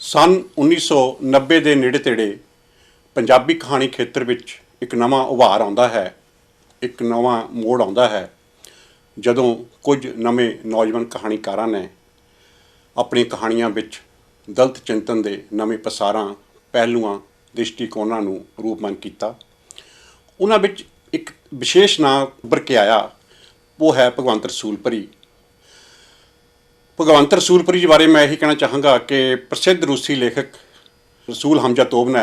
ਸੰਨ 1990 ਦੇ ਨੇੜੇ ਤੇੜੇ ਪੰਜਾਬੀ ਕਹਾਣੀ ਖੇਤਰ ਵਿੱਚ ਇੱਕ ਨਵਾਂ ਉਭਾਰ ਆਉਂਦਾ ਹੈ, ਇੱਕ ਨਵਾਂ ਮੋੜ ਆਉਂਦਾ ਹੈ ਜਦੋਂ ਕੁਝ ਨਵੇਂ ਨੌਜਵਾਨ ਕਹਾਣੀਕਾਰਾਂ ਨੇ ਆਪਣੀ ਕਹਾਣੀਆਂ ਵਿੱਚ ਦਲਿਤ ਚਿੰਤਨ ਦੇ ਨਵੇਂ ਪਸਾਰਾਂ, ਪਹਿਲੂਆਂ, ਦ੍ਰਿਸ਼ਟੀਕੋਣਾਂ ਨੂੰ ਰੂਪਮਾਨ ਕੀਤਾ। ਉਹਨਾਂ ਵਿੱਚ ਇੱਕ ਵਿਸ਼ੇਸ਼ ਨਾਂ ਉੱਭਰ ਕੇ ਆਇਆ, ਉਹ ਹੈ ਭਗਵੰਤ ਰਸੂਲਪੁਰੀ। ਭਗਵੰਤ ਰਸੂਲਪੁਰੀ ਜੀ ਬਾਰੇ ਮੈਂ ਇਹੀ ਕਹਿਣਾ ਚਾਹਾਂਗਾ ਕਿ ਪ੍ਰਸਿੱਧ ਰੂਸੀ ਲੇਖਕ ਰਸੂਲ ਹਮਜ਼ਾ ਤੋਬ ਨੇ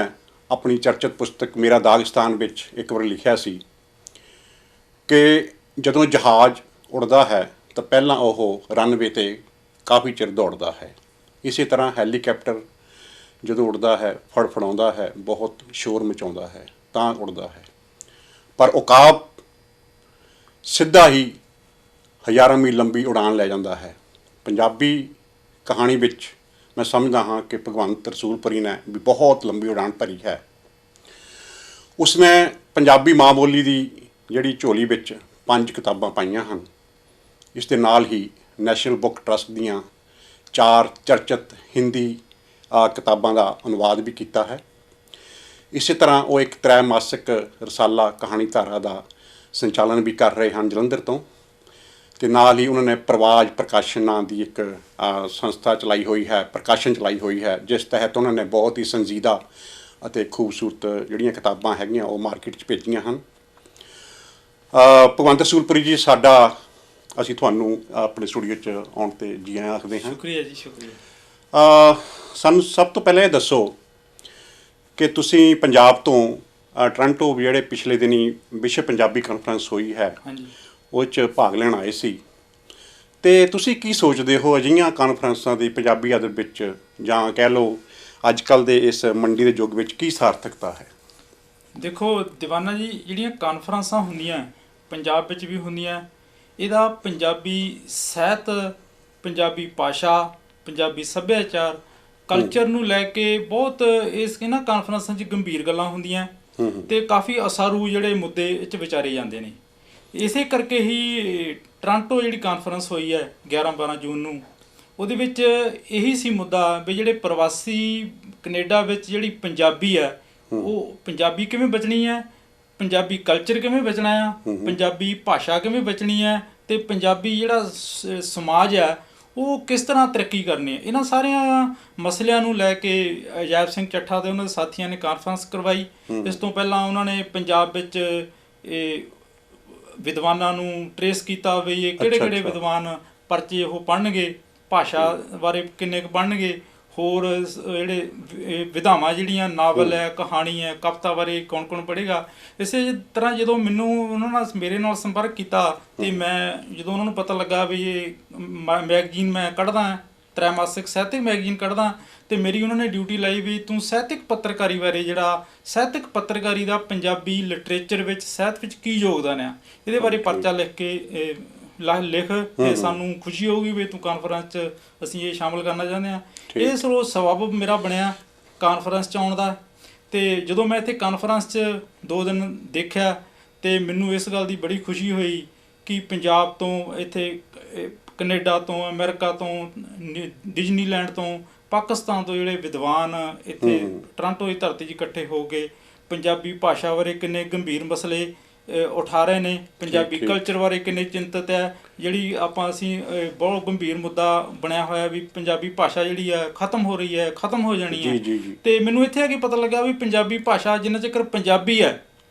ਆਪਣੀ ਚਰਚਿਤ ਪੁਸਤਕ ਮੇਰਾ ਦਾਗਿਸਤਾਨ ਵਿੱਚ ਇੱਕ ਵਾਰ ਲਿਖਿਆ ਸੀ ਕਿ ਜਦੋਂ ਜਹਾਜ਼ ਉੱਡਦਾ ਹੈ ਤਾਂ ਪਹਿਲਾਂ ਉਹ ਰਨਵੇ 'ਤੇ ਕਾਫੀ ਚਿਰ ਦੌੜਦਾ ਹੈ। ਇਸੇ ਤਰ੍ਹਾਂ ਹੈਲੀਕਾਪਟਰ ਜਦੋਂ ਉੱਡਦਾ ਹੈ, ਫੜਫੜਾਉਂਦਾ ਹੈ, ਬਹੁਤ ਸ਼ੋਰ ਮਚਾਉਂਦਾ ਹੈ ਤਾਂ ਉੱਡਦਾ ਹੈ, ਪਰ ਉਕਾਬ ਸਿੱਧਾ ਹੀ ਹਜ਼ਾਰਾਂ ਮੀਲ ਲੰਬੀ ਉਡਾਨ ਲੈ ਜਾਂਦਾ ਹੈ। ਪੰਜਾਬੀ ਕਹਾਣੀ ਵਿੱਚ ਮੈਂ ਸਮਝਦਾ ਹਾਂ ਕਿ ਭਗਵੰਤ ਰਸੂਲਪੁਰੀ ਨੇ ਵੀ ਬਹੁਤ ਲੰਬੀ ਉਡਾਨ ਭਰੀ ਹੈ। ਉਸਨੇ ਪੰਜਾਬੀ ਮਾਂ ਬੋਲੀ ਦੀ ਜਿਹੜੀ ਝੋਲੀ ਵਿੱਚ 5 ਕਿਤਾਬਾਂ ਪਾਈਆਂ ਹਨ। ਇਸ ਦੇ ਨਾਲ ਹੀ ਨੈਸ਼ਨਲ ਬੁੱਕ ਟਰੱਸਟ ਦੀਆਂ 4 ਚਰਚਿਤ ਹਿੰਦੀ ਕਿਤਾਬਾਂ ਦਾ ਅਨੁਵਾਦ ਵੀ ਕੀਤਾ ਹੈ। ਇਸੇ ਤਰ੍ਹਾਂ ਉਹ ਇੱਕ ਤ੍ਰੈਮਾਸਿਕ ਰਸਾਲਾ ਕਹਾਣੀ ਧਾਰਾ ਦਾ ਸੰਚਾਲਨ ਵੀ ਕਰ ਰਹੇ ਹਨ ਜਲੰਧਰ ਤੋਂ, ਅਤੇ ਨਾਲ ਹੀ ਉਹਨਾਂ ਨੇ ਪ੍ਰਵਾਜ ਪ੍ਰਕਾਸ਼ਨ ਨਾਂ ਦੀ ਇੱਕ ਸੰਸਥਾ ਚਲਾਈ ਹੋਈ ਹੈ, ਪ੍ਰਕਾਸ਼ਨ ਚਲਾਈ ਹੋਈ ਹੈ, ਜਿਸ ਤਹਿਤ ਉਹਨਾਂ ਨੇ ਬਹੁਤ ਹੀ ਸੰਜੀਦਾ ਅਤੇ ਖੂਬਸੂਰਤ ਜਿਹੜੀਆਂ ਕਿਤਾਬਾਂ ਹੈਗੀਆਂ ਉਹ ਮਾਰਕੀਟ 'ਚ ਭੇਜੀਆਂ ਹਨ। ਭਗਵੰਤ ਰਸੂਲਪੁਰੀ ਜੀ, ਅਸੀਂ ਤੁਹਾਨੂੰ ਆਪਣੇ ਸਟੂਡੀਓ 'ਚ ਆਉਣ 'ਤੇ ਜੀ ਆਇਆਂ ਆਖਦੇ ਹਾਂ। ਸ਼ੁਕਰੀਆ ਜੀ, ਸ਼ੁਕਰੀਆ। ਸਾਨੂੰ ਸਭ ਤੋਂ ਪਹਿਲਾਂ ਇਹ ਦੱਸੋ ਕਿ ਤੁਸੀਂ ਪੰਜਾਬ ਤੋਂ ਟੋਰਾਂਟੋ ਜਿਹੜੇ ਪਿਛਲੇ ਦਿਨੀ ਵਿਸ਼ਵ ਪੰਜਾਬੀ ਕਾਨਫਰੰਸ ਹੋਈ ਹੈ, ਹਾਂਜੀ, ਉਹ 'ਚ ਭਾਗ ਲੈਣ ਆਏ ਸੀ, ਅਤੇ ਤੁਸੀਂ ਕੀ ਸੋਚਦੇ ਹੋ ਅਜਿਹੀਆਂ ਕਾਨਫਰੰਸਾਂ ਦੀ ਪੰਜਾਬੀ ਅਦਬ ਵਿੱਚ, ਜਾਂ ਕਹਿ ਲਓ ਅੱਜ ਕੱਲ੍ਹ ਦੇ ਇਸ ਮੰਡੀ ਦੇ ਯੁੱਗ ਵਿੱਚ ਕੀ ਸਾਰਥਕਤਾ ਹੈ? ਦੇਖੋ ਦੀਵਾਨਾ ਜੀ, ਜਿਹੜੀਆਂ ਕਾਨਫਰੰਸਾਂ ਹੁੰਦੀਆਂ ਪੰਜਾਬ ਵਿੱਚ ਵੀ ਹੁੰਦੀਆਂ, ਇਹਦਾ ਪੰਜਾਬੀ ਸਾਹਿਤ, ਪੰਜਾਬੀ ਭਾਸ਼ਾ, ਪੰਜਾਬੀ ਸੱਭਿਆਚਾਰ, ਕਲਚਰ ਨੂੰ ਲੈ ਕੇ ਬਹੁਤ ਇਹਨਾਂ ਕਾਨਫਰੰਸਾਂ 'ਚ ਗੰਭੀਰ ਗੱਲਾਂ ਹੁੰਦੀਆਂ ਅਤੇ ਕਾਫੀ ਅਸਾਰੂ ਜਿਹੜੇ ਮੁੱਦੇ ਇਹ 'ਚ ਵਿਚਾਰੇ ਜਾਂਦੇ ਨੇ। ਇਸੇ ਕਰਕੇ ਹੀ ਟੋਰਾਂਟੋ ਜਿਹੜੀ ਕਾਨਫਰੰਸ ਹੋਈ ਹੈ 11-12 ਜੂਨ ਨੂੰ, ਉਹਦੇ ਵਿੱਚ ਇਹੀ ਸੀ ਮੁੱਦਾ ਵੀ ਜਿਹੜੇ ਪ੍ਰਵਾਸੀ ਕੈਨੇਡਾ ਵਿੱਚ ਜਿਹੜੀ ਪੰਜਾਬੀ ਹੈ, ਉਹ ਪੰਜਾਬੀ ਕਿਵੇਂ ਬਚਣੀ ਹੈ, ਪੰਜਾਬੀ ਕਲਚਰ ਕਿਵੇਂ ਬਚਣਾ ਆ, ਪੰਜਾਬੀ ਭਾਸ਼ਾ ਕਿਵੇਂ ਬਚਣੀ ਹੈ, ਅਤੇ ਪੰਜਾਬੀ ਜਿਹੜਾ ਸਮਾਜ ਹੈ ਉਹ ਕਿਸ ਤਰ੍ਹਾਂ ਤਰੱਕੀ ਕਰਨੀ ਹੈ। ਇਹਨਾਂ ਸਾਰਿਆਂ ਮਸਲਿਆਂ ਨੂੰ ਲੈ ਕੇ ਅਜਾਇਬ ਸਿੰਘ ਚੱਠਾ ਅਤੇ ਉਹਨਾਂ ਦੇ ਸਾਥੀਆਂ ਨੇ ਕਾਨਫਰੰਸ ਕਰਵਾਈ। ਇਸ ਤੋਂ ਪਹਿਲਾਂ ਉਹਨਾਂ ਨੇ ਪੰਜਾਬ ਵਿੱਚ ਇਹ ਵਿਦਵਾਨਾਂ ਨੂੰ ਟਰੇਸ ਕੀਤਾ ਵੀ ਇਹ ਕਿਹੜੇ ਵਿਦਵਾਨ ਪਰਚੇ ਉਹ ਪੜ੍ਹਨਗੇ, ਭਾਸ਼ਾ ਬਾਰੇ ਕਿੰਨੇ ਕੁ ਪੜ੍ਹਨਗੇ, ਹੋਰ ਜਿਹੜੇ ਵਿਧਾਵਾਂ ਜਿਹੜੀਆਂ ਨਾਵਲ ਹੈ, ਕਹਾਣੀ ਹੈ, ਕਵਿਤਾ ਬਾਰੇ ਕੌਣ ਕੌਣ ਪੜ੍ਹੇਗਾ। ਇਸੇ ਤਰ੍ਹਾਂ ਜਦੋਂ ਮੈਨੂੰ ਉਹਨਾਂ ਨਾਲ ਮੇਰੇ ਨਾਲ ਸੰਪਰਕ ਕੀਤਾ ਅਤੇ ਮੈਂ ਜਦੋਂ ਉਹਨਾਂ ਨੂੰ ਪਤਾ ਲੱਗਾ ਵੀ ਇਹ ਮੈਗਜ਼ੀਨ ਮੈਂ ਕੱਢਦਾ, ਤ੍ਰੈਮਾਸਿਕ ਸਾਹਿਤਕ ਮੈਗਜ਼ੀਨ ਕੱਢਦਾ, ਅਤੇ ਮੇਰੀ ਉਹਨਾਂ ਨੇ ਡਿਊਟੀ ਲਾਈ ਵੀ ਤੂੰ ਸਾਹਿਤਕ ਪੱਤਰਕਾਰੀ ਬਾਰੇ, ਜਿਹੜਾ ਸਾਹਿਤਕ ਪੱਤਰਕਾਰੀ ਦਾ ਪੰਜਾਬੀ ਲਿਟਰੇਚਰ ਵਿੱਚ, ਸਾਹਿਤ ਵਿੱਚ ਕੀ ਯੋਗਦਾਨ ਆ, ਇਹਦੇ ਬਾਰੇ ਪਰਚਾ ਲਿਖ ਕੇ ਲਿਖ, ਅਤੇ ਸਾਨੂੰ ਖੁਸ਼ੀ ਹੋਊਗੀ ਵੀ ਤੂੰ ਕਾਨਫਰੰਸ 'ਚ ਅਸੀਂ ਇਹ ਸ਼ਾਮਲ ਕਰਨਾ ਚਾਹੁੰਦੇ ਹਾਂ। ਇਹ ਸਬੱਬ ਮੇਰਾ ਬਣਿਆ ਕਾਨਫਰੰਸ 'ਚ ਆਉਣ ਦਾ। ਅਤੇ ਜਦੋਂ ਮੈਂ ਇੱਥੇ ਕਾਨਫਰੰਸ 'ਚ 2 ਦਿਨ ਦੇਖਿਆ ਅਤੇ ਮੈਨੂੰ ਇਸ ਗੱਲ ਦੀ ਬੜੀ ਖੁਸ਼ੀ ਹੋਈ ਕਿ ਪੰਜਾਬ ਤੋਂ, ਇੱਥੇ ਕੈਨੇਡਾ ਤੋਂ, ਅਮਰੀਕਾ ਤੋਂ, ਡਿਜ਼ਨੀਲੈਂਡ ਤੋਂ, ਪਾਕਿਸਤਾਨ ਤੋਂ ਜਿਹੜੇ ਵਿਦਵਾਨ ਇੱਥੇ ਟੋਰਾਂਟੋ ਦੀ ਧਰਤੀ 'ਚ ਇਕੱਠੇ ਹੋ ਕੇ ਪੰਜਾਬੀ ਭਾਸ਼ਾ ਬਾਰੇ ਕਿੰਨੇ ਗੰਭੀਰ ਮਸਲੇ ਉਠਾ ਰਹੇ ਨੇ, ਪੰਜਾਬੀ ਕਲਚਰ ਬਾਰੇ ਕਿੰਨੇ ਚਿੰਤਤ ਹੈ, ਜਿਹੜੀ ਅਸੀਂ ਬਹੁਤ ਗੰਭੀਰ ਮੁੱਦਾ ਬਣਿਆ ਹੋਇਆ ਵੀ ਪੰਜਾਬੀ ਭਾਸ਼ਾ ਜਿਹੜੀ ਹੈ ਖਤਮ ਹੋ ਰਹੀ ਹੈ, ਖਤਮ ਹੋ ਜਾਣੀ ਹੈ। ਅਤੇ ਮੈਨੂੰ ਇੱਥੇ ਆ ਕੇ ਪਤਾ ਲੱਗਾ ਵੀ ਪੰਜਾਬੀ ਭਾਸ਼ਾ ਜਿੰਨਾ ਚਿਰ ਪੰਜਾਬੀ ਹੈ,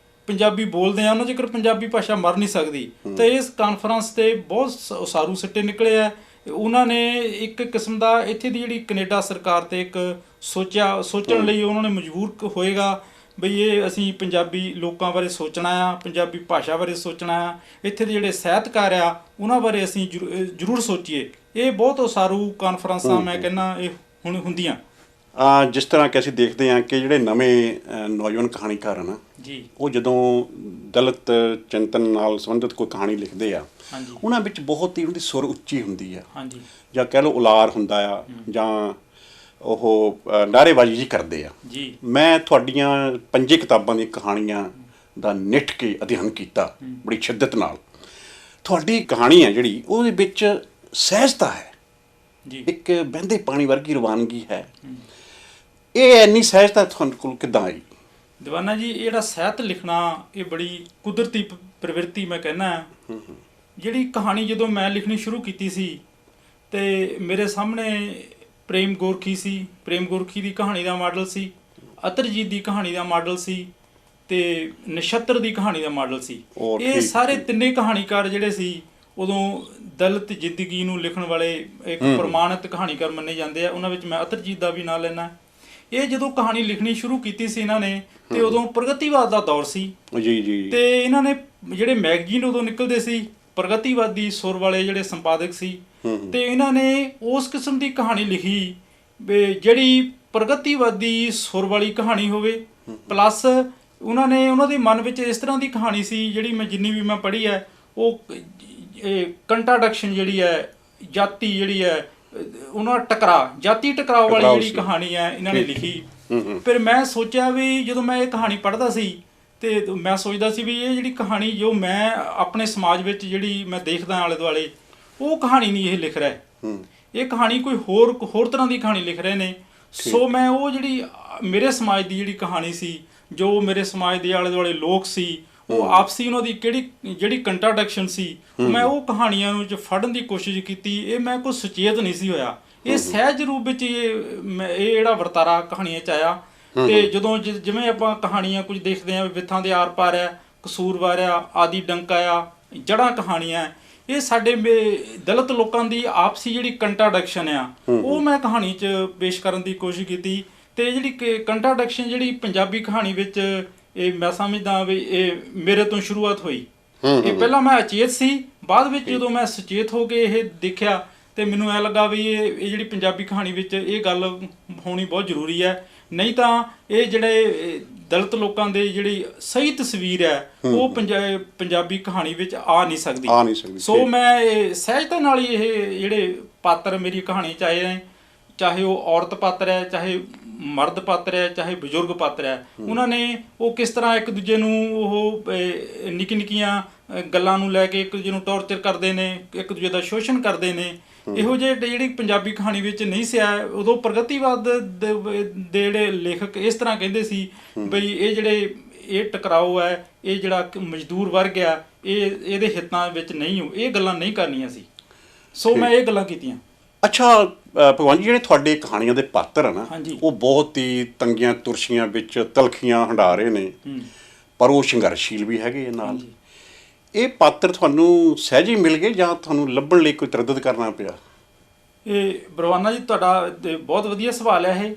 ਪੰਜਾਬੀ ਬੋਲਦੇ ਆ, ਉਹਨਾਂ ਚਿਰ ਪੰਜਾਬੀ ਭਾਸ਼ਾ ਮਰ ਨਹੀਂ ਸਕਦੀ। ਅਤੇ ਇਸ ਕਾਨਫਰੰਸ 'ਤੇ ਬਹੁਤ ਉਸਾਰੂ ਸਿੱਟੇ ਨਿਕਲੇ ਆ। ਉਹਨਾਂ ਨੇ ਇੱਕ ਕਿਸਮ ਦਾ ਇੱਥੇ ਦੀ ਜਿਹੜੀ ਕੈਨੇਡਾ ਸਰਕਾਰ 'ਤੇ ਇੱਕ ਸੋਚਣ ਲਈ ਉਹਨਾਂ ਨੇ ਮਜਬੂਰ ਹੋਏਗਾ ਬਈ ਇਹ ਅਸੀਂ ਪੰਜਾਬੀ ਲੋਕਾਂ ਬਾਰੇ ਸੋਚਣਾ ਆ, ਪੰਜਾਬੀ ਭਾਸ਼ਾ ਬਾਰੇ ਸੋਚਣਾ ਆ, ਇੱਥੇ ਦੇ ਜਿਹੜੇ ਸਾਹਿਤਕਾਰ ਆ ਉਹਨਾਂ ਬਾਰੇ ਅਸੀਂ ਜ਼ਰੂਰ ਸੋਚੀਏ। ਇਹ ਬਹੁਤ ਉਸਾਰੂ ਕਾਨਫਰੰਸਾਂ ਮੈਂ ਕਹਿੰਦਾ ਇਹ ਹੁਣ ਹੁੰਦੀਆਂ। ਜਿਸ ਤਰ੍ਹਾਂ ਕਿ ਅਸੀਂ ਦੇਖਦੇ ਹਾਂ ਕਿ ਜਿਹੜੇ ਨਵੇਂ ਨੌਜਵਾਨ ਕਹਾਣੀਕਾਰ ਹਨ ਜੀ, ਉਹ ਜਦੋਂ ਦਲਿਤ ਚਿੰਤਨ ਨਾਲ ਸੰਬੰਧਿਤ ਕੋਈ ਕਹਾਣੀ ਲਿਖਦੇ ਆ, ਉਹਨਾਂ ਵਿੱਚ ਬਹੁਤ ਹੀ ਉਹਨਾਂ ਦੀ ਸੁਰ ਉੱਚੀ ਹੁੰਦੀ ਆ, ਜਾਂ ਕਹਿ ਲਓ ਉਲਾਰ ਹੁੰਦਾ ਆ, ਜਾਂ ਉਹ ਨਾਅਰੇਬਾਜ਼ੀ ਜੀ ਕਰਦੇ ਆ। ਮੈਂ ਤੁਹਾਡੀਆਂ 5 ਕਿਤਾਬਾਂ ਦੀਆਂ ਕਹਾਣੀਆਂ ਦਾ ਨਿੱਠ ਕੇ ਅਧਿਐਨ ਕੀਤਾ ਬੜੀ ਸ਼ਿੱਦਤ ਨਾਲ। ਤੁਹਾਡੀ ਕਹਾਣੀ ਹੈ ਜਿਹੜੀ ਉਹਦੇ ਵਿੱਚ ਸਹਿਜਤਾ ਹੈ, ਇੱਕ ਵਹਿੰਦੇ ਪਾਣੀ ਵਰਗੀ ਰਵਾਨਗੀ ਹੈ, ਇਹ ਇੰਨੀ ਸਹਿਜਤਾ ਤੁਹਾਨੂੰ ਕੋਲ ਕਿੱਦਾਂ ਆਈ? ਦੀਵਾਨਾ ਜੀ, ਇਹ ਜਿਹੜਾ ਸਾਹਿਤ ਲਿਖਣਾ ਇਹ ਬੜੀ ਕੁਦਰਤੀ ਪ੍ਰਵਿਰਤੀ ਮੈਂ ਕਹਿੰਦਾ। ਜਿਹੜੀ ਕਹਾਣੀ ਜਦੋਂ ਮੈਂ ਲਿਖਣੀ ਸ਼ੁਰੂ ਕੀਤੀ ਸੀ ਤੇ ਮੇਰੇ ਸਾਹਮਣੇ ਪ੍ਰੇਮ ਗੋਰਖੀ ਸੀ। ਪ੍ਰੇਮ ਗੋਰਖੀ ਦੀ ਕਹਾਣੀ ਦਾ ਮਾਡਲ ਸੀ, ਅਤਰਜੀਤ ਦੀ ਕਹਾਣੀ ਦਾ ਮਾਡਲ ਸੀ ਤੇ ਨਛੱਤਰ ਦੀ ਕਹਾਣੀ ਦਾ ਮਾਡਲ ਸੀ। ਇਹ ਸਾਰੇ ਤਿੰਨੇ ਕਹਾਣੀਕਾਰ ਜਿਹੜੇ ਸੀ ਉਦੋਂ ਦਲਿਤ ਜ਼ਿੰਦਗੀ ਨੂੰ ਲਿਖਣ ਵਾਲੇ ਇੱਕ ਪ੍ਰਮਾਣਿਤ ਕਹਾਣੀਕਾਰ ਮੰਨੇ ਜਾਂਦੇ ਆ। ਉਹਨਾਂ ਵਿੱਚ ਮੈਂ ਅਤਰਜੀਤ ਦਾ ਵੀ ਨਾਂ ਲੈਣਾ। ਇਹ ਜਦੋਂ ਕਹਾਣੀ ਲਿਖਣੀ ਸ਼ੁਰੂ ਕੀਤੀ ਸੀ ਇਹਨਾਂ ਨੇ ਤੇ ਉਦੋਂ ਪ੍ਰਗਤੀਵਾਦ ਦਾ ਦੌਰ ਸੀ ਜੀ। ਤੇ ਇਹਨਾਂ ਨੇ ਜਿਹੜੇ ਮੈਗਜ਼ੀਨ ਉਦੋਂ ਨਿਕਲਦੇ ਸੀ, ਪ੍ਰਗਤੀਵਾਦੀ ਸੁਰ ਵਾਲੇ ਜਿਹੜੇ ਸੰਪਾਦਕ ਸੀ, ਤੇ ਇਹਨਾਂ ਨੇ ਉਸ ਕਿਸਮ ਦੀ ਕਹਾਣੀ ਲਿਖੀ ਜਿਹੜੀ ਪ੍ਰਗਤੀਵਾਦੀ ਸੁਰ ਵਾਲੀ ਕਹਾਣੀ ਹੋਵੇ, ਪਲੱਸ ਉਹਨਾਂ ਦੇ ਮਨ ਵਿੱਚ ਇਸ ਤਰ੍ਹਾਂ ਦੀ ਕਹਾਣੀ ਸੀ ਜਿਹੜੀ ਮੈਂ ਜਿੰਨੀ ਵੀ ਮੈਂ ਪੜ੍ਹੀ ਹੈ, ਉਹ ਕੰਟਰਾਡਿਕਸ਼ਨ ਜਿਹੜੀ ਹੈ, ਜਾਤੀ ਜਿਹੜੀ ਹੈ, ਉਹਨਾਂ ਜਾਤੀ ਟਕਰਾਅ ਵਾਲੀ ਜਿਹੜੀ ਕਹਾਣੀ ਹੈ ਇਹਨਾਂ ਨੇ ਲਿਖੀ। ਫਿਰ ਮੈਂ ਸੋਚਿਆ ਵੀ ਜਦੋਂ ਮੈਂ ਇਹ ਕਹਾਣੀ ਪੜ੍ਹਦਾ ਸੀ ਤੇ ਮੈਂ ਸੋਚਦਾ ਸੀ ਵੀ ਇਹ ਜਿਹੜੀ ਕਹਾਣੀ ਜੋ ਮੈਂ ਆਪਣੇ ਸਮਾਜ ਵਿੱਚ ਜਿਹੜੀ ਮੈਂ ਦੇਖਦਾ ਆਲੇ ਦੁਆਲੇ, ਉਹ ਕਹਾਣੀ ਨਹੀਂ ਇਹ ਲਿਖ ਰਿਹਾ। ਇਹ ਕਹਾਣੀ ਕੋਈ ਹੋਰ ਤਰ੍ਹਾਂ ਦੀ ਕਹਾਣੀ ਲਿਖ ਰਹੇ ਨੇ। ਸੋ ਮੈਂ ਉਹ ਜਿਹੜੀ ਮੇਰੇ ਸਮਾਜ ਦੀ ਜਿਹੜੀ ਕਹਾਣੀ ਸੀ, ਜੋ ਮੇਰੇ ਸਮਾਜ ਦੇ ਆਲੇ ਦੁਆਲੇ ਲੋਕ ਸੀ, ਉਹ ਆਪਸੀ ਉਹਨਾਂ ਦੀ ਜਿਹੜੀ ਕੰਟਰਾਡਿਕਸ਼ਨ ਸੀ, ਮੈਂ ਉਹ ਕਹਾਣੀਆਂ ਨੂੰ ਫੜਨ ਦੀ ਕੋਸ਼ਿਸ਼ ਕੀਤੀ। ਇਹ ਮੈਂ ਕੋਈ ਸੁਚੇਤ ਨਹੀਂ ਸੀ ਹੋਇਆ, ਇਹ ਸਹਿਜ ਰੂਪ ਵਿੱਚ ਇਹ ਜਿਹੜਾ ਵਰਤਾਰਾ ਕਹਾਣੀਆਂ 'ਚ ਆਇਆ। ਤੇ ਜਦੋਂ ਜਿਵੇਂ ਆਪਾਂ ਕਹਾਣੀਆਂ ਕੁਝ ਦੇਖਦੇ ਹਾਂ, ਵਿੱਥਾਂ ਦੇ ਆਰ ਪਾਰ ਆ, ਕਸੂਰਵਾਰ ਆ, ਆਦਿ ਡੰਕਾ ਆ, ਜੜ੍ਹਾਂ ਕਹਾਣੀਆਂ, ਇਹ ਸਾਡੇ ਦਲਿਤ ਲੋਕਾਂ ਦੀ ਆਪਸੀ ਜਿਹੜੀ ਕੰਟਰਾਡਿਕਸ਼ਨ ਆ, ਉਹ ਮੈਂ ਕਹਾਣੀ 'ਚ ਪੇਸ਼ ਕਰਨ ਦੀ ਕੋਸ਼ਿਸ਼ ਕੀਤੀ। ਤੇ ਜਿਹੜੀ ਕੰਟਰਾਡਿਕਸ਼ਨ ਜਿਹੜੀ ਪੰਜਾਬੀ ਕਹਾਣੀ ਵਿੱਚ ਇਹ ਮੈਂ ਸਮਝਦਾ ਵੀ ਇਹ ਮੇਰੇ ਤੋਂ ਸ਼ੁਰੂਆਤ ਹੋਈ। ਇਹ ਪਹਿਲਾਂ ਮੈਂ ਅਚੇਤ ਸੀ, ਬਾਅਦ ਵਿੱਚ ਜਦੋਂ ਮੈਂ ਸੁਚੇਤ ਹੋ ਕੇ ਇਹ ਦੇਖਿਆ ਤੇ ਮੈਨੂੰ ਐ ਲੱਗਾ ਵੀ ਇਹ ਜਿਹੜੀ ਪੰਜਾਬੀ ਕਹਾਣੀ ਵਿੱਚ ਇਹ ਗੱਲ ਹੋਣੀ ਬਹੁਤ ਜ਼ਰੂਰੀ ਹੈ। ਨਹੀਂ ਤਾਂ ਇਹ ਜਿਹੜੇ ਦਲਿਤ ਲੋਕਾਂ ਦੇ ਜਿਹੜੀ ਸਹੀ ਤਸਵੀਰ ਹੈ ਉਹ ਪੰਜਾਬੀ ਕਹਾਣੀ ਵਿੱਚ ਆ ਨਹੀਂ ਸਕਦੀ। ਸੋ ਮੈਂ ਸਹਿਜਤਾ ਨਾਲ ਹੀ ਇਹ ਜਿਹੜੇ ਪਾਤਰ ਮੇਰੀ ਕਹਾਣੀ 'ਚ ਆਏ ਨੇ, ਚਾਹੇ ਉਹ ਔਰਤ ਪਾਤਰ ਹੈ, ਚਾਹੇ ਮਰਦ ਪਾਤਰ ਹੈ, ਚਾਹੇ ਬਜ਼ੁਰਗ ਪਾਤਰ ਹੈ, ਉਹਨਾਂ ਨੇ ਉਹ ਕਿਸ ਤਰ੍ਹਾਂ ਇੱਕ ਦੂਜੇ ਨੂੰ ਉਹ ਨਿੱਕੀ ਨਿੱਕੀਆਂ ਗੱਲਾਂ ਨੂੰ ਲੈ ਕੇ ਇੱਕ ਦੂਜੇ ਨੂੰ ਟੌਰਚਰ ਕਰਦੇ ਨੇ, ਇੱਕ ਦੂਜੇ ਦਾ ਸ਼ੋਸ਼ਣ ਕਰਦੇ ਨੇ। ਇਹੋ ਜਿਹੇ ਜਿਹੜੀ ਪੰਜਾਬੀ ਕਹਾਣੀ ਵਿੱਚ ਨਹੀਂ ਸੀ ਆਇਆ। ਉਦੋਂ ਪ੍ਰਗਤੀਵਾਦ ਦੇ ਜਿਹੜੇ ਲੇਖਕ ਇਸ ਤਰ੍ਹਾਂ ਕਹਿੰਦੇ ਸੀ ਬਈ ਇਹ ਟਕਰਾਓ ਹੈ, ਇਹ ਜਿਹੜਾ ਮਜ਼ਦੂਰ ਵਰਗ ਆ, ਇਹਦੇ ਹਿੱਤਾਂ ਵਿੱਚ ਨਹੀਂ ਹੋ, ਇਹ ਗੱਲਾਂ ਨਹੀਂ ਕਰਨੀਆਂ ਸੀ। ਸੋ ਮੈਂ ਇਹ ਗੱਲਾਂ ਕੀਤੀਆਂ। ਅੱਛਾ ਭਗਵਾਨ ਜੀ, ਜਿਹੜੇ ਤੁਹਾਡੇ ਕਹਾਣੀਆਂ ਦੇ ਪਾਤਰ ਆ ਨਾ, ਉਹ ਬਹੁਤ ਹੀ ਤੰਗੀਆਂ ਤੁਰਸ਼ੀਆਂ ਵਿੱਚ ਤਲਖੀਆਂ ਹੰਢਾ ਰਹੇ ਨੇ, ਪਰ ਉਹ ਸੰਘਰਸ਼ੀਲ ਵੀ ਹੈਗੇ ਨਾਲ। ਇਹ ਪਾਤਰ ਤੁਹਾਨੂੰ ਸਹਿਜ ਹੀ ਮਿਲ ਗਏ ਜਾਂ ਤੁਹਾਨੂੰ ਲੱਭਣ ਲਈ ਕੋਈ ਤਰੱਦਦ ਕਰਨਾ ਪਿਆ? ਇਹ ਬਰਵਾਨਾ ਜੀ, ਤੁਹਾਡਾ ਬਹੁਤ ਵਧੀਆ ਸਵਾਲ ਹੈ।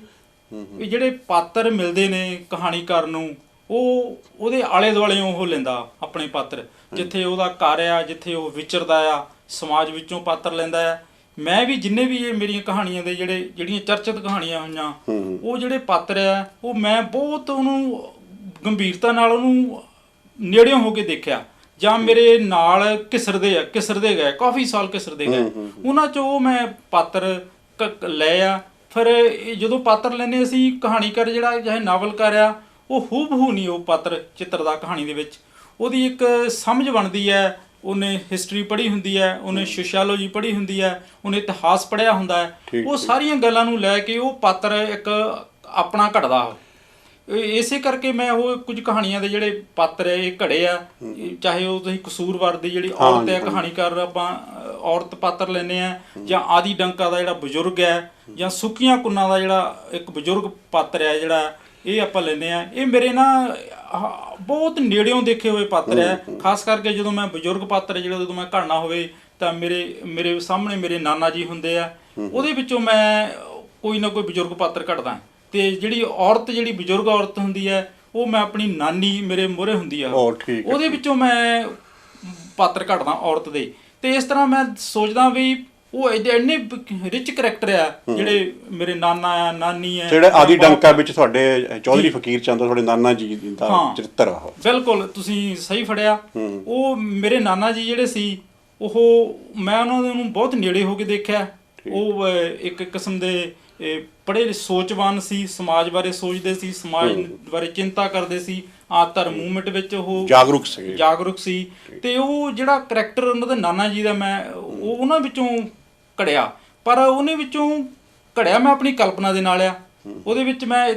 ਇਹ ਜਿਹੜੇ ਪਾਤਰ ਮਿਲਦੇ ਨੇ ਕਹਾਣੀਕਾਰ ਨੂੰ, ਉਹਦੇ ਆਲੇ ਦੁਆਲੇ ਉਹ ਲੈਂਦਾ ਆਪਣੇ ਪਾਤਰ, ਜਿੱਥੇ ਉਹਦਾ ਘਰ ਆ, ਜਿੱਥੇ ਉਹ ਵਿਚਰਦਾ ਆ, ਸਮਾਜ ਵਿੱਚੋਂ ਪਾਤਰ ਲੈਂਦਾ ਆ। ਮੈਂ ਵੀ ਜਿੰਨੇ ਵੀ ਇਹ ਮੇਰੀਆਂ ਕਹਾਣੀਆਂ ਦੇ ਜਿਹੜੀਆਂ ਚਰਚਿਤ ਕਹਾਣੀਆਂ ਹੋਈਆਂ, ਉਹ ਜਿਹੜੇ ਪਾਤਰ ਆ, ਉਹ ਮੈਂ ਬਹੁਤ ਉਹਨੂੰ ਗੰਭੀਰਤਾ ਨਾਲ ਉਹਨੂੰ ਨੇੜਿਓਂ ਹੋ ਕੇ ਦੇਖਿਆ, ਜਾਂ ਮੇਰੇ ਨਾਲ ਘਿਸਰਦੇ ਗਏ, ਕਾਫੀ ਸਾਲ ਘਿਸਰਦੇ ਗਏ। ਉਹਨਾਂ 'ਚੋਂ ਉਹ ਮੈਂ ਪਾਤਰ ਲਏ ਆ। ਫਿਰ ਜਦੋਂ ਪਾਤਰ ਲੈਂਦੇ ਅਸੀਂ, ਕਹਾਣੀਕਾਰ ਜਿਹੜਾ ਚਾਹੇ ਨਾਵਲਕਾਰ ਆ, ਉਹ ਹੂਬਹੂ ਨਹੀਂ ਉਹ ਪਾਤਰ ਚਿੱਤਰਦਾ ਕਹਾਣੀ ਦੇ ਵਿੱਚ। ਉਹਦੀ ਇੱਕ ਸਮਝ ਬਣਦੀ ਹੈ, ਉਹਨੇ ਹਿਸਟਰੀ ਪੜ੍ਹੀ ਹੁੰਦੀ ਹੈ, ਉਹਨੇ ਸੋਸ਼ੀਓਲੋਜੀ ਪੜ੍ਹੀ ਹੁੰਦੀ ਹੈ, ਉਹਨੇ ਇਤਿਹਾਸ ਪੜ੍ਹਿਆ ਹੁੰਦਾ ਹੈ। ਉਹ ਸਾਰੀਆਂ ਗੱਲਾਂ ਨੂੰ ਲੈ ਕੇ ਉਹ ਪਾਤਰ ਇੱਕ ਆਪਣਾ ਘੜਦਾ। ਇਸੇ ਕਰਕੇ ਮੈਂ ਉਹ ਕੁਝ ਕਹਾਣੀਆਂ ਦੇ ਜਿਹੜੇ ਪਾਤਰ ਹੈ ਇਹ ਘੜੇ ਆ, ਚਾਹੇ ਉਹ ਤੁਸੀਂ ਕਸੂਰਵਾਰ ਦੀ ਜਿਹੜੀ ਔਰਤ ਹੈ ਕਹਾਣੀਕਾਰ, ਆਪਾਂ ਔਰਤ ਪਾਤਰ ਲੈਂਦੇ ਆ, ਜਾਂ ਆਦਿ ਡੰਕਾ ਦਾ ਜਿਹੜਾ ਬਜ਼ੁਰਗ ਹੈ, ਜਾਂ ਸੁੱਕੀਆਂ ਕੁੰਨਾਂ ਦਾ ਜਿਹੜਾ ਇੱਕ ਬਜ਼ੁਰਗ ਪਾਤਰ ਹੈ ਜਿਹੜਾ ਇਹ ਆਪਾਂ ਲੈਂਦੇ ਆ। ਇਹ ਮੇਰੇ ਨਾ ਬਹੁਤ ਨੇੜਿਓਂ ਦੇਖੇ ਹੋਏ ਪਾਤਰ ਹੈ। ਖਾਸ ਕਰਕੇ ਜਦੋਂ ਮੈਂ ਬਜ਼ੁਰਗ ਪਾਤਰ ਜਦੋਂ ਮੈਂ ਘੜਨਾ ਹੋਵੇ ਤਾਂ ਮੇਰੇ ਸਾਹਮਣੇ ਮੇਰੇ ਨਾਨਾ ਜੀ ਹੁੰਦੇ ਆ, ਉਹਦੇ ਵਿੱਚੋਂ ਮੈਂ ਕੋਈ ਨਾ ਕੋਈ ਬਜ਼ੁਰਗ ਪਾਤਰ ਘੜਦਾ। ਤੇ ਜਿਹੜੀ ਬਜ਼ੁਰਗ ਔਰਤ ਹੁੰਦੀ ਹੈ, ਉਹ ਮੈਂ ਆਪਣੀ ਨਾਨੀ ਮੇਰੇ ਮੂਹਰੇ ਹੁੰਦੀ ਆ, ਉਹਦੇ ਵਿੱਚੋਂ ਮੈਂ ਪਾਤਰ ਘੜਦਾ ਔਰਤ ਦੇ। ਤੇ ਇਸ ਤਰ੍ਹਾਂ ਮੈਂ ਸੋਚਦਾ ਵੀ ਉਹ ਇੰਨੇ ਰਿਚ ਕਰੈਕਟਰ ਆ ਜਿਹੜੇ ਮੇਰੇ ਨਾਨਾ ਆ, ਨਾਨੀ ਆ। ਜਿਹੜੇ ਆਦਿ ਡੰਕਾ ਵਿੱਚ ਤੁਹਾਡੇ ਚੌਧਰੀ ਫਕੀਰ ਚੰਦ ਤੁਹਾਡੇ ਨਾਨਾ ਜੀ ਦਾ ਚਰਿੱਤਰ ਆ। ਬਿਲਕੁਲ, ਤੁਸੀਂ ਸਹੀ ਫੜਿਆ। ਉਹ ਮੇਰੇ ਨਾਨਾ ਜੀ ਜਿਹੜੇ ਸੀ, ਮੈਂ ਉਹਨਾਂ ਨੂੰ ਬਹੁਤ ਨੇੜੇ ਹੋ ਕੇ ਦੇਖਿਆ। ਉਹ ਇੱਕ ਕਿਸਮ ਦੇ ਬੜੇ ਸੋਚਵਾਨ ਸੀ, ਸਮਾਜ ਬਾਰੇ ਸੋਚਦੇ ਸੀ, ਸਮਾਜ ਬਾਰੇ ਚਿੰਤਾ ਕਰਦੇ ਸੀ, ਧਰਮ ਮੂਵਮੈਂਟ ਵਿੱਚ ਉਹ ਜਾਗਰੂਕ ਸੀ। ਤੇ ਉਹ ਜਿਹੜਾ ਕਰੈਕਟਰ ਉਹਨਾਂ ਦੇ ਨਾਨਾ ਜੀ ਦਾ ਮੈਂ ਉਹਨਾਂ ਵਿੱਚੋਂ ਘੜਿਆ, ਪਰ ਉਹਨੇ ਵਿੱਚੋਂ ਘੜਿਆ ਮੈਂ ਆਪਣੀ ਕਲਪਨਾ ਦੇ ਨਾਲ ਆ। ਉਹਦੇ ਵਿੱਚ ਮੈਂ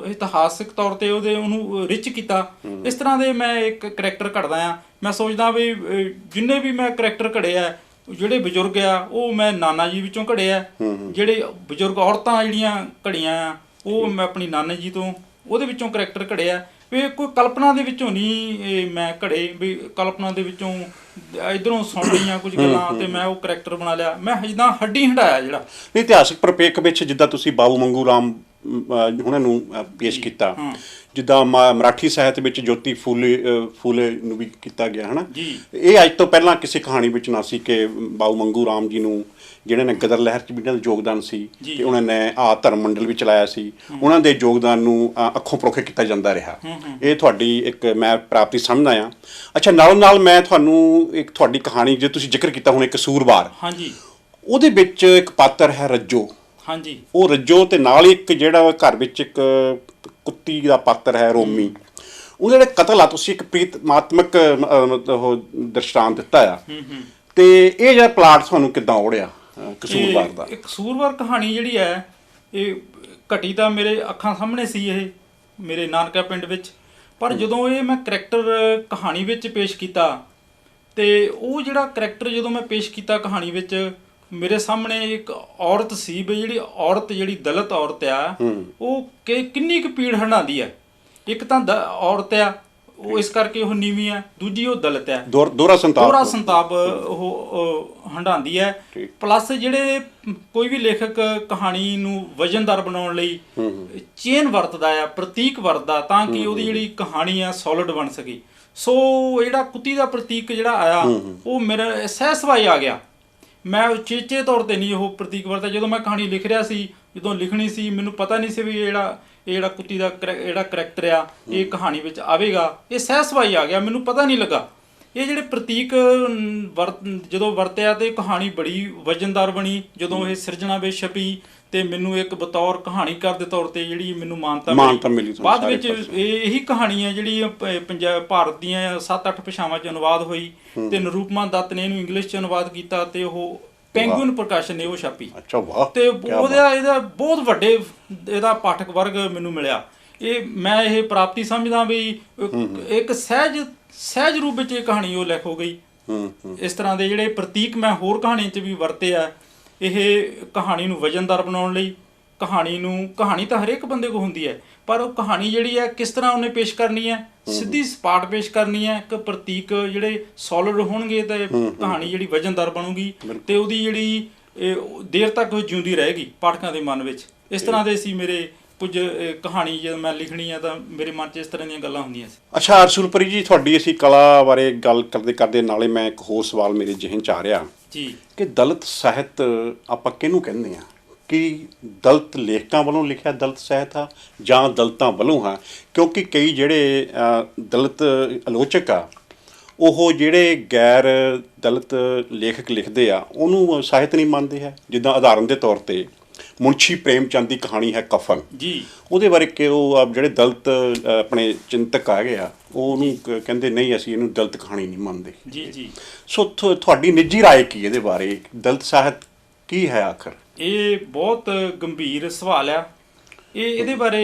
ਇਤਿਹਾਸਕ ਤੌਰ ਤੇ ਉਹਨੂੰ ਰਿਚ ਕੀਤਾ। ਇਸ ਤਰ੍ਹਾਂ ਦੇ ਮੈਂ ਇੱਕ ਕਰੈਕਟਰ ਘੜਦਾ ਆ। ਮੈਂ ਸੋਚਦਾ ਵੀ ਜਿੰਨੇ ਵੀ ਮੈਂ ਕਰੈਕਟਰ ਘੜੇ ਆ, ਜਿਹੜੇ ਬਜ਼ੁਰਗ ਆ ਉਹ ਮੈਂ ਨਾਨਾ ਜੀ ਵਿੱਚੋਂ ਘੜੇ ਆ, ਜਿਹੜੇ ਬਜ਼ੁਰਗ ਔਰਤਾਂ ਜਿਹੜੀਆਂ ਘੜੀਆਂ ਆ ਉਹ ਮੈਂ ਆਪਣੀ ਨਾਨਾ ਜੀ ਤੋਂ ਉਹਦੇ ਵਿੱਚੋਂ ਕਰੈਕਟਰ ਘੜੇ ਆ। ਵੀ ਕੋਈ ਕਲਪਨਾ ਦੇ ਵਿੱਚੋਂ ਨਹੀਂ ਮੈਂ ਘੜੇ, ਵੀ ਕਲਪਨਾ ਦੇ ਵਿੱਚੋਂ ਇਧਰੋਂ ਸੁਣ ਲਈਆਂ ਕੁਝ ਗੱਲਾਂ ਤੇ ਮੈਂ ਉਹ ਕਰੈਕਟਰ ਬਣਾ ਲਿਆ। ਮੈਂ ਜਿੱਦਾਂ ਹੱਡੀ ਹੰਡਾਇਆ ਜਿਹੜਾ ਇਤਿਹਾਸਕ ਪ੍ਰਪੇਖ ਵਿੱਚ, ਜਿੱਦਾਂ ਤੁਸੀਂ ਬਾਬੂ ਮੰਗੂ ਰਾਮ ਉਹਨਾਂ ਨੂੰ ਪੇਸ਼ ਕੀਤਾ, ਜਿੱਦਾਂ ਮਰਾਠੀ ਸਾਹਿਤ ਵਿੱਚ ਜੋਤੀ ਫੂਲੇ ਨੂੰ ਵੀ ਕੀਤਾ ਗਿਆ, ਹਨਾ। ਇਹ ਅੱਜ ਤੋਂ ਪਹਿਲਾਂ ਕਿਸੇ ਕਹਾਣੀ ਵਿੱਚ ਨਾ ਸੀ ਕਿ ਬਾਬੂ ਮੰਗੂ ਰਾਮ ਜੀ ਨੂੰ, ਜਿਹਨਾਂ ਨੇ ਗਦਰ ਲਹਿਰ 'ਚ ਵੀ ਇਹਨਾਂ ਦਾ ਯੋਗਦਾਨ ਸੀ ਤੇ ਉਹਨਾਂ ਨੇ ਧਰਮ ਮੰਡਲ ਵੀ ਚਲਾਇਆ ਸੀ, ਉਹਨਾਂ ਦੇ ਯੋਗਦਾਨ ਨੂੰ ਅੱਖੋਂ ਪਰੋਖੇ ਕੀਤਾ ਜਾਂਦਾ ਰਿਹਾ। ਇਹ ਤੁਹਾਡੀ ਇੱਕ ਮੈਂ ਪ੍ਰਾਪਤੀ ਸਮਝਦਾ ਹਾਂ। ਅੱਛਾ, ਨਾਲੋਂ ਨਾਲ ਮੈਂ ਤੁਹਾਨੂੰ ਇੱਕ ਤੁਹਾਡੀ ਕਹਾਣੀ ਜੇ ਤੁਸੀਂ ਜ਼ਿਕਰ ਕੀਤਾ ਹੁਣ, ਇੱਕ ਕਸੂਰਵਾਰ, ਉਹਦੇ ਵਿੱਚ ਇੱਕ ਪਾਤਰ ਹੈ ਰੱਜੋ। ਉਹ ਰੱਜੋ ਤੇ ਨਾਲ ਹੀ ਇੱਕ ਜਿਹੜਾ ਘਰ ਵਿੱਚ ਇੱਕ ਕੁੱਤੀ ਦਾ ਪਾਤਰ ਹੈ ਰੋਮੀ। ਉਹਦੇ ਜਿਹੜੇ ਕਤਲ ਆ, ਤੁਸੀਂ ਇੱਕ ਪ੍ਰੀਤਮਾਤਮਕ ਉਹ ਦ੍ਰਿਸ਼ਟਾਂਤ ਦਿੱਤਾ ਆ, ਤੇ ਇਹ ਜਿਹੜਾ ਪਲਾਟ ਤੁਹਾਨੂੰ ਕਿੱਦਾਂ ਓੜਿਆ ਕਸੂਰਵਾਰ ਦਾ? ਇੱਕ ਕਸੂਰਵਾਰ ਕਹਾਣੀ ਜਿਹੜੀ ਹੈ ਇਹ ਘਟੀ ਤਾਂ ਮੇਰੇ ਅੱਖਾਂ ਸਾਹਮਣੇ ਸੀ, ਇਹ ਮੇਰੇ ਨਾਨਕਾ ਪਿੰਡ ਵਿੱਚ। ਪਰ ਜਦੋਂ ਇਹ ਮੈਂ ਕਰੈਕਟਰ ਕਹਾਣੀ ਵਿੱਚ ਪੇਸ਼ ਕੀਤਾ ਤੇ ਉਹ ਜਿਹੜਾ ਕਰੈਕਟਰ ਜਦੋਂ ਮੈਂ ਪੇਸ਼ ਕੀਤਾ ਕਹਾਣੀ ਵਿੱਚ, ਮੇਰੇ ਸਾਹਮਣੇ ਇੱਕ ਔਰਤ ਸੀ ਵੀ ਜਿਹੜੀ ਔਰਤ, ਜਿਹੜੀ ਦਲਿਤ ਔਰਤ ਆ, ਉਹ ਕਿੰਨੀ ਕੁ ਪੀੜ ਹੰਢਾਉਂਦੀ ਹੈ। ਇੱਕ ਤਾਂ ਔਰਤ ਆ ਉਹ ਇਸ ਕਰਕੇ ਉਹ ਨੀਵੀਂ ਆ, ਦੂਜੀ ਉਹ ਦਲਿਤ ਆ, ਦੋਹਰਾ ਸੰਤਾਪ ਉਹ ਹੰਢਾਉਂਦੀ ਹੈ। ਪਲੱਸ ਜਿਹੜੇ ਕੋਈ ਵੀ ਲੇਖਕ ਕਹਾਣੀ ਨੂੰ ਵਜਨਦਾਰ ਬਣਾਉਣ ਲਈ ਚੇਨ ਵਰਤਦਾ ਆ, ਪ੍ਰਤੀਕ ਵਰਤਦਾ, ਤਾਂ ਕਿ ਉਹਦੀ ਜਿਹੜੀ ਕਹਾਣੀ ਆ ਸੋਲਿਡ ਬਣ ਸਕੇ। ਸੋ ਜਿਹੜਾ ਕੁੱਤੀ ਦਾ ਪ੍ਰਤੀਕ ਜਿਹੜਾ ਆਇਆ ਉਹ ਮੇਰਾ ਸਹਿਜ ਸੁਭਾਅ ਆ ਗਿਆ। ਮੈਂ ਉਚੇਚੇ ਤੌਰ ਤੇ ਨਹੀਂ ਉਹ ਪ੍ਰਤੀਕ ਵਰਤਿਆ। ਜਦੋਂ ਮੈਂ ਕਹਾਣੀ ਲਿਖ ਰਿਹਾ ਸੀ, ਜਦੋਂ ਲਿਖਣੀ ਸੀ, ਮੈਨੂੰ ਪਤਾ ਨਹੀਂ ਸੀ ਵੀ ਇਹ ਜਿਹੜਾ ਕੁੱਤੀ ਦਾ ਜਿਹੜਾ ਕਰੈਕਟਰ ਆ ਇਹ ਕਹਾਣੀ ਵਿੱਚ ਆਵੇਗਾ। ਇਹ ਸਹਿਜ ਸੁਭਾਅ ਆ ਗਿਆ, ਮੈਨੂੰ ਪਤਾ ਨਹੀਂ ਲੱਗਾ। ਇਹ ਜਿਹੜੇ ਪ੍ਰਤੀਕ ਜਦੋਂ ਵਰਤਿਆ ਤੇ ਕਹਾਣੀ ਬੜੀ ਵਜਨਦਾਰ ਬਣੀ। ਜਦੋਂ ਇਹ ਸਿਰਜਣਾ ਵਿੱਚ ਛਪੀ ਤੇ ਮੈਨੂੰ ਇੱਕ ਬਤੌਰ ਕਹਾਣੀਕਾਰ ਦੇ ਤੌਰ ਤੇ ਜਿਹੜੀ ਮੈਨੂੰ ਮਾਨਤਾ ਮਿਲੀ। ਬਾਅਦ ਵਿੱਚ ਇਹੀ ਕਹਾਣੀ ਹੈ ਜਿਹੜੀ ਭਾਰਤ ਦੀਆਂ 7-8 ਭਾਸ਼ਾਵਾਂ 'ਚ ਅਨੁਵਾਦ ਹੋਈ ਤੇ ਨਿਰੂਪਮਾ ਦੱਤ ਨੇ ਇਹਨੂੰ ਇੰਗਲਿਸ਼ 'ਚ ਅਨੁਵਾਦ ਕੀਤਾ ਤੇ ਉਹ ਪੈਂਗੁਇਨ ਪ੍ਰਕਾਸ਼ਨ ਨੇ ਉਹ ਛਾਪੀ। ਅੱਛਾ, ਵਾਹ। ਤੇ ਇਹਦਾ ਬਹੁਤ ਵੱਡੇ ਇਹਦਾ ਪਾਠਕ ਵਰਗ ਮੈਨੂੰ ਮਿਲਿਆ। ਮੈਂ ਇਹ ਪ੍ਰਾਪਤੀ ਸਮਝਦਾ ਵੀ ਇੱਕ ਸਹਿਜ ਰੂਪ ਵਿੱਚ ਇਹ ਕਹਾਣੀ ਉਹ ਲਿਖ ਹੋ ਗਈ। ਇਸ ਤਰ੍ਹਾਂ ਦੇ ਜਿਹੜੇ ਪ੍ਰਤੀਕ ਮੈਂ ਹੋਰ ਕਹਾਣੀ 'ਚ ਵੀ ਵਰਤੇ ਆ, ਇਹ ਕਹਾਣੀ ਨੂੰ ਵਜਨਦਾਰ ਬਣਾਉਣ ਲਈ। ਕਹਾਣੀ ਤਾਂ ਹਰੇਕ ਬੰਦੇ ਕੋਲ ਹੁੰਦੀ ਹੈ, ਪਰ ਉਹ ਕਹਾਣੀ ਜਿਹੜੀ ਹੈ ਕਿਸ ਤਰ੍ਹਾਂ ਉਹਨੇ ਪੇਸ਼ ਕਰਨੀ ਹੈ, ਸਿੱਧੀ ਸਪਾਟ ਪੇਸ਼ ਕਰਨੀ ਹੈ ਕਿ ਪ੍ਰਤੀਕ ਜਿਹੜੇ ਸੋਲਿਡ ਹੋਣਗੇ ਤੇ ਕਹਾਣੀ ਜਿਹੜੀ ਵਜਨਦਾਰ ਬਣੂਗੀ ਤੇ ਉਹਦੀ ਜਿਹੜੀ ਦੇਰ ਤੱਕ ਉਹ ਜਿਉਂਦੀ ਰਹੇਗੀ ਪਾਠਕਾਂ ਦੇ ਮਨ ਵਿੱਚ। ਇਸ ਤਰ੍ਹਾਂ ਦੇ ਸੀ ਮੇਰੇ ਕੁਝ ਕਹਾਣੀ ਜਦੋਂ ਮੈਂ ਲਿਖਣੀ ਆ ਤਾਂ ਮੇਰੇ ਮਨ 'ਚ ਇਸ ਤਰ੍ਹਾਂ ਦੀਆਂ ਗੱਲਾਂ ਹੁੰਦੀਆਂ ਸੀ। ਅੱਛਾ ਰਸੂਲਪੁਰੀ ਜੀ, ਤੁਹਾਡੀ ਅਸੀਂ ਕਲਾ ਬਾਰੇ ਗੱਲ ਕਰਦੇ ਨਾਲੇ ਮੈਂ ਇੱਕ ਹੋਰ ਸਵਾਲ ਮੇਰੇ ਜ਼ਿਹਨ 'ਚ ਆ ਰਿਹਾ ਜੀ ਕਿ ਦਲਿਤ ਸਾਹਿਤ ਆਪਾਂ ਕਿਹਨੂੰ ਕਹਿੰਦੇ ਹਾਂ? ਕਿ ਦਲਿਤ ਲੇਖਕਾਂ ਵੱਲੋਂ ਲਿਖਿਆ ਦਲਿਤ ਸਾਹਿਤ ਆ ਜਾਂ ਦਲਿਤਾਂ ਵੱਲੋਂ ਹਾਂ? ਕਿਉਂਕਿ ਕਈ ਜਿਹੜੇ ਦਲਿਤ ਆਲੋਚਕ ਆ ਉਹ ਜਿਹੜੇ ਗੈਰ ਦਲਿਤ ਲੇਖਕ ਲਿਖਦੇ ਆ ਉਹਨੂੰ ਸਾਹਿਤ ਨਹੀਂ ਮੰਨਦੇ ਹੈ। ਜਿੱਦਾਂ ਉਦਾਹਰਨ ਦੇ ਤੌਰ ਤੇ ਮੁਨਸ਼ੀ ਪ੍ਰੇਮ ਚੰਦ ਦੀ ਕਹਾਣੀ ਹੈ ਕਫਨ ਜੀ, ਉਹਦੇ ਬਾਰੇ ਕਿ ਉਹ ਜਿਹੜੇ ਦਲਿਤ ਆਪਣੇ ਚਿੰਤਕ ਆ ਗਏ ਆ ਉਹਨੂੰ ਕਹਿੰਦੇ ਨਹੀਂ ਅਸੀਂ ਇਹਨੂੰ ਦਲਿਤ ਕਹਾਣੀ ਨਹੀਂ ਮੰਨਦੇ ਜੀ। ਸੋ ਤੁਹਾਡੀ ਨਿੱਜੀ ਰਾਏ ਕੀ ਇਹਦੇ ਬਾਰੇ? ਦਲਿਤ ਸਾਹਿਤ ਕੀ ਹੈ ਆਖਰ? ਇਹ ਬਹੁਤ ਗੰਭੀਰ ਸਵਾਲ ਆ। ਇਹਦੇ ਬਾਰੇ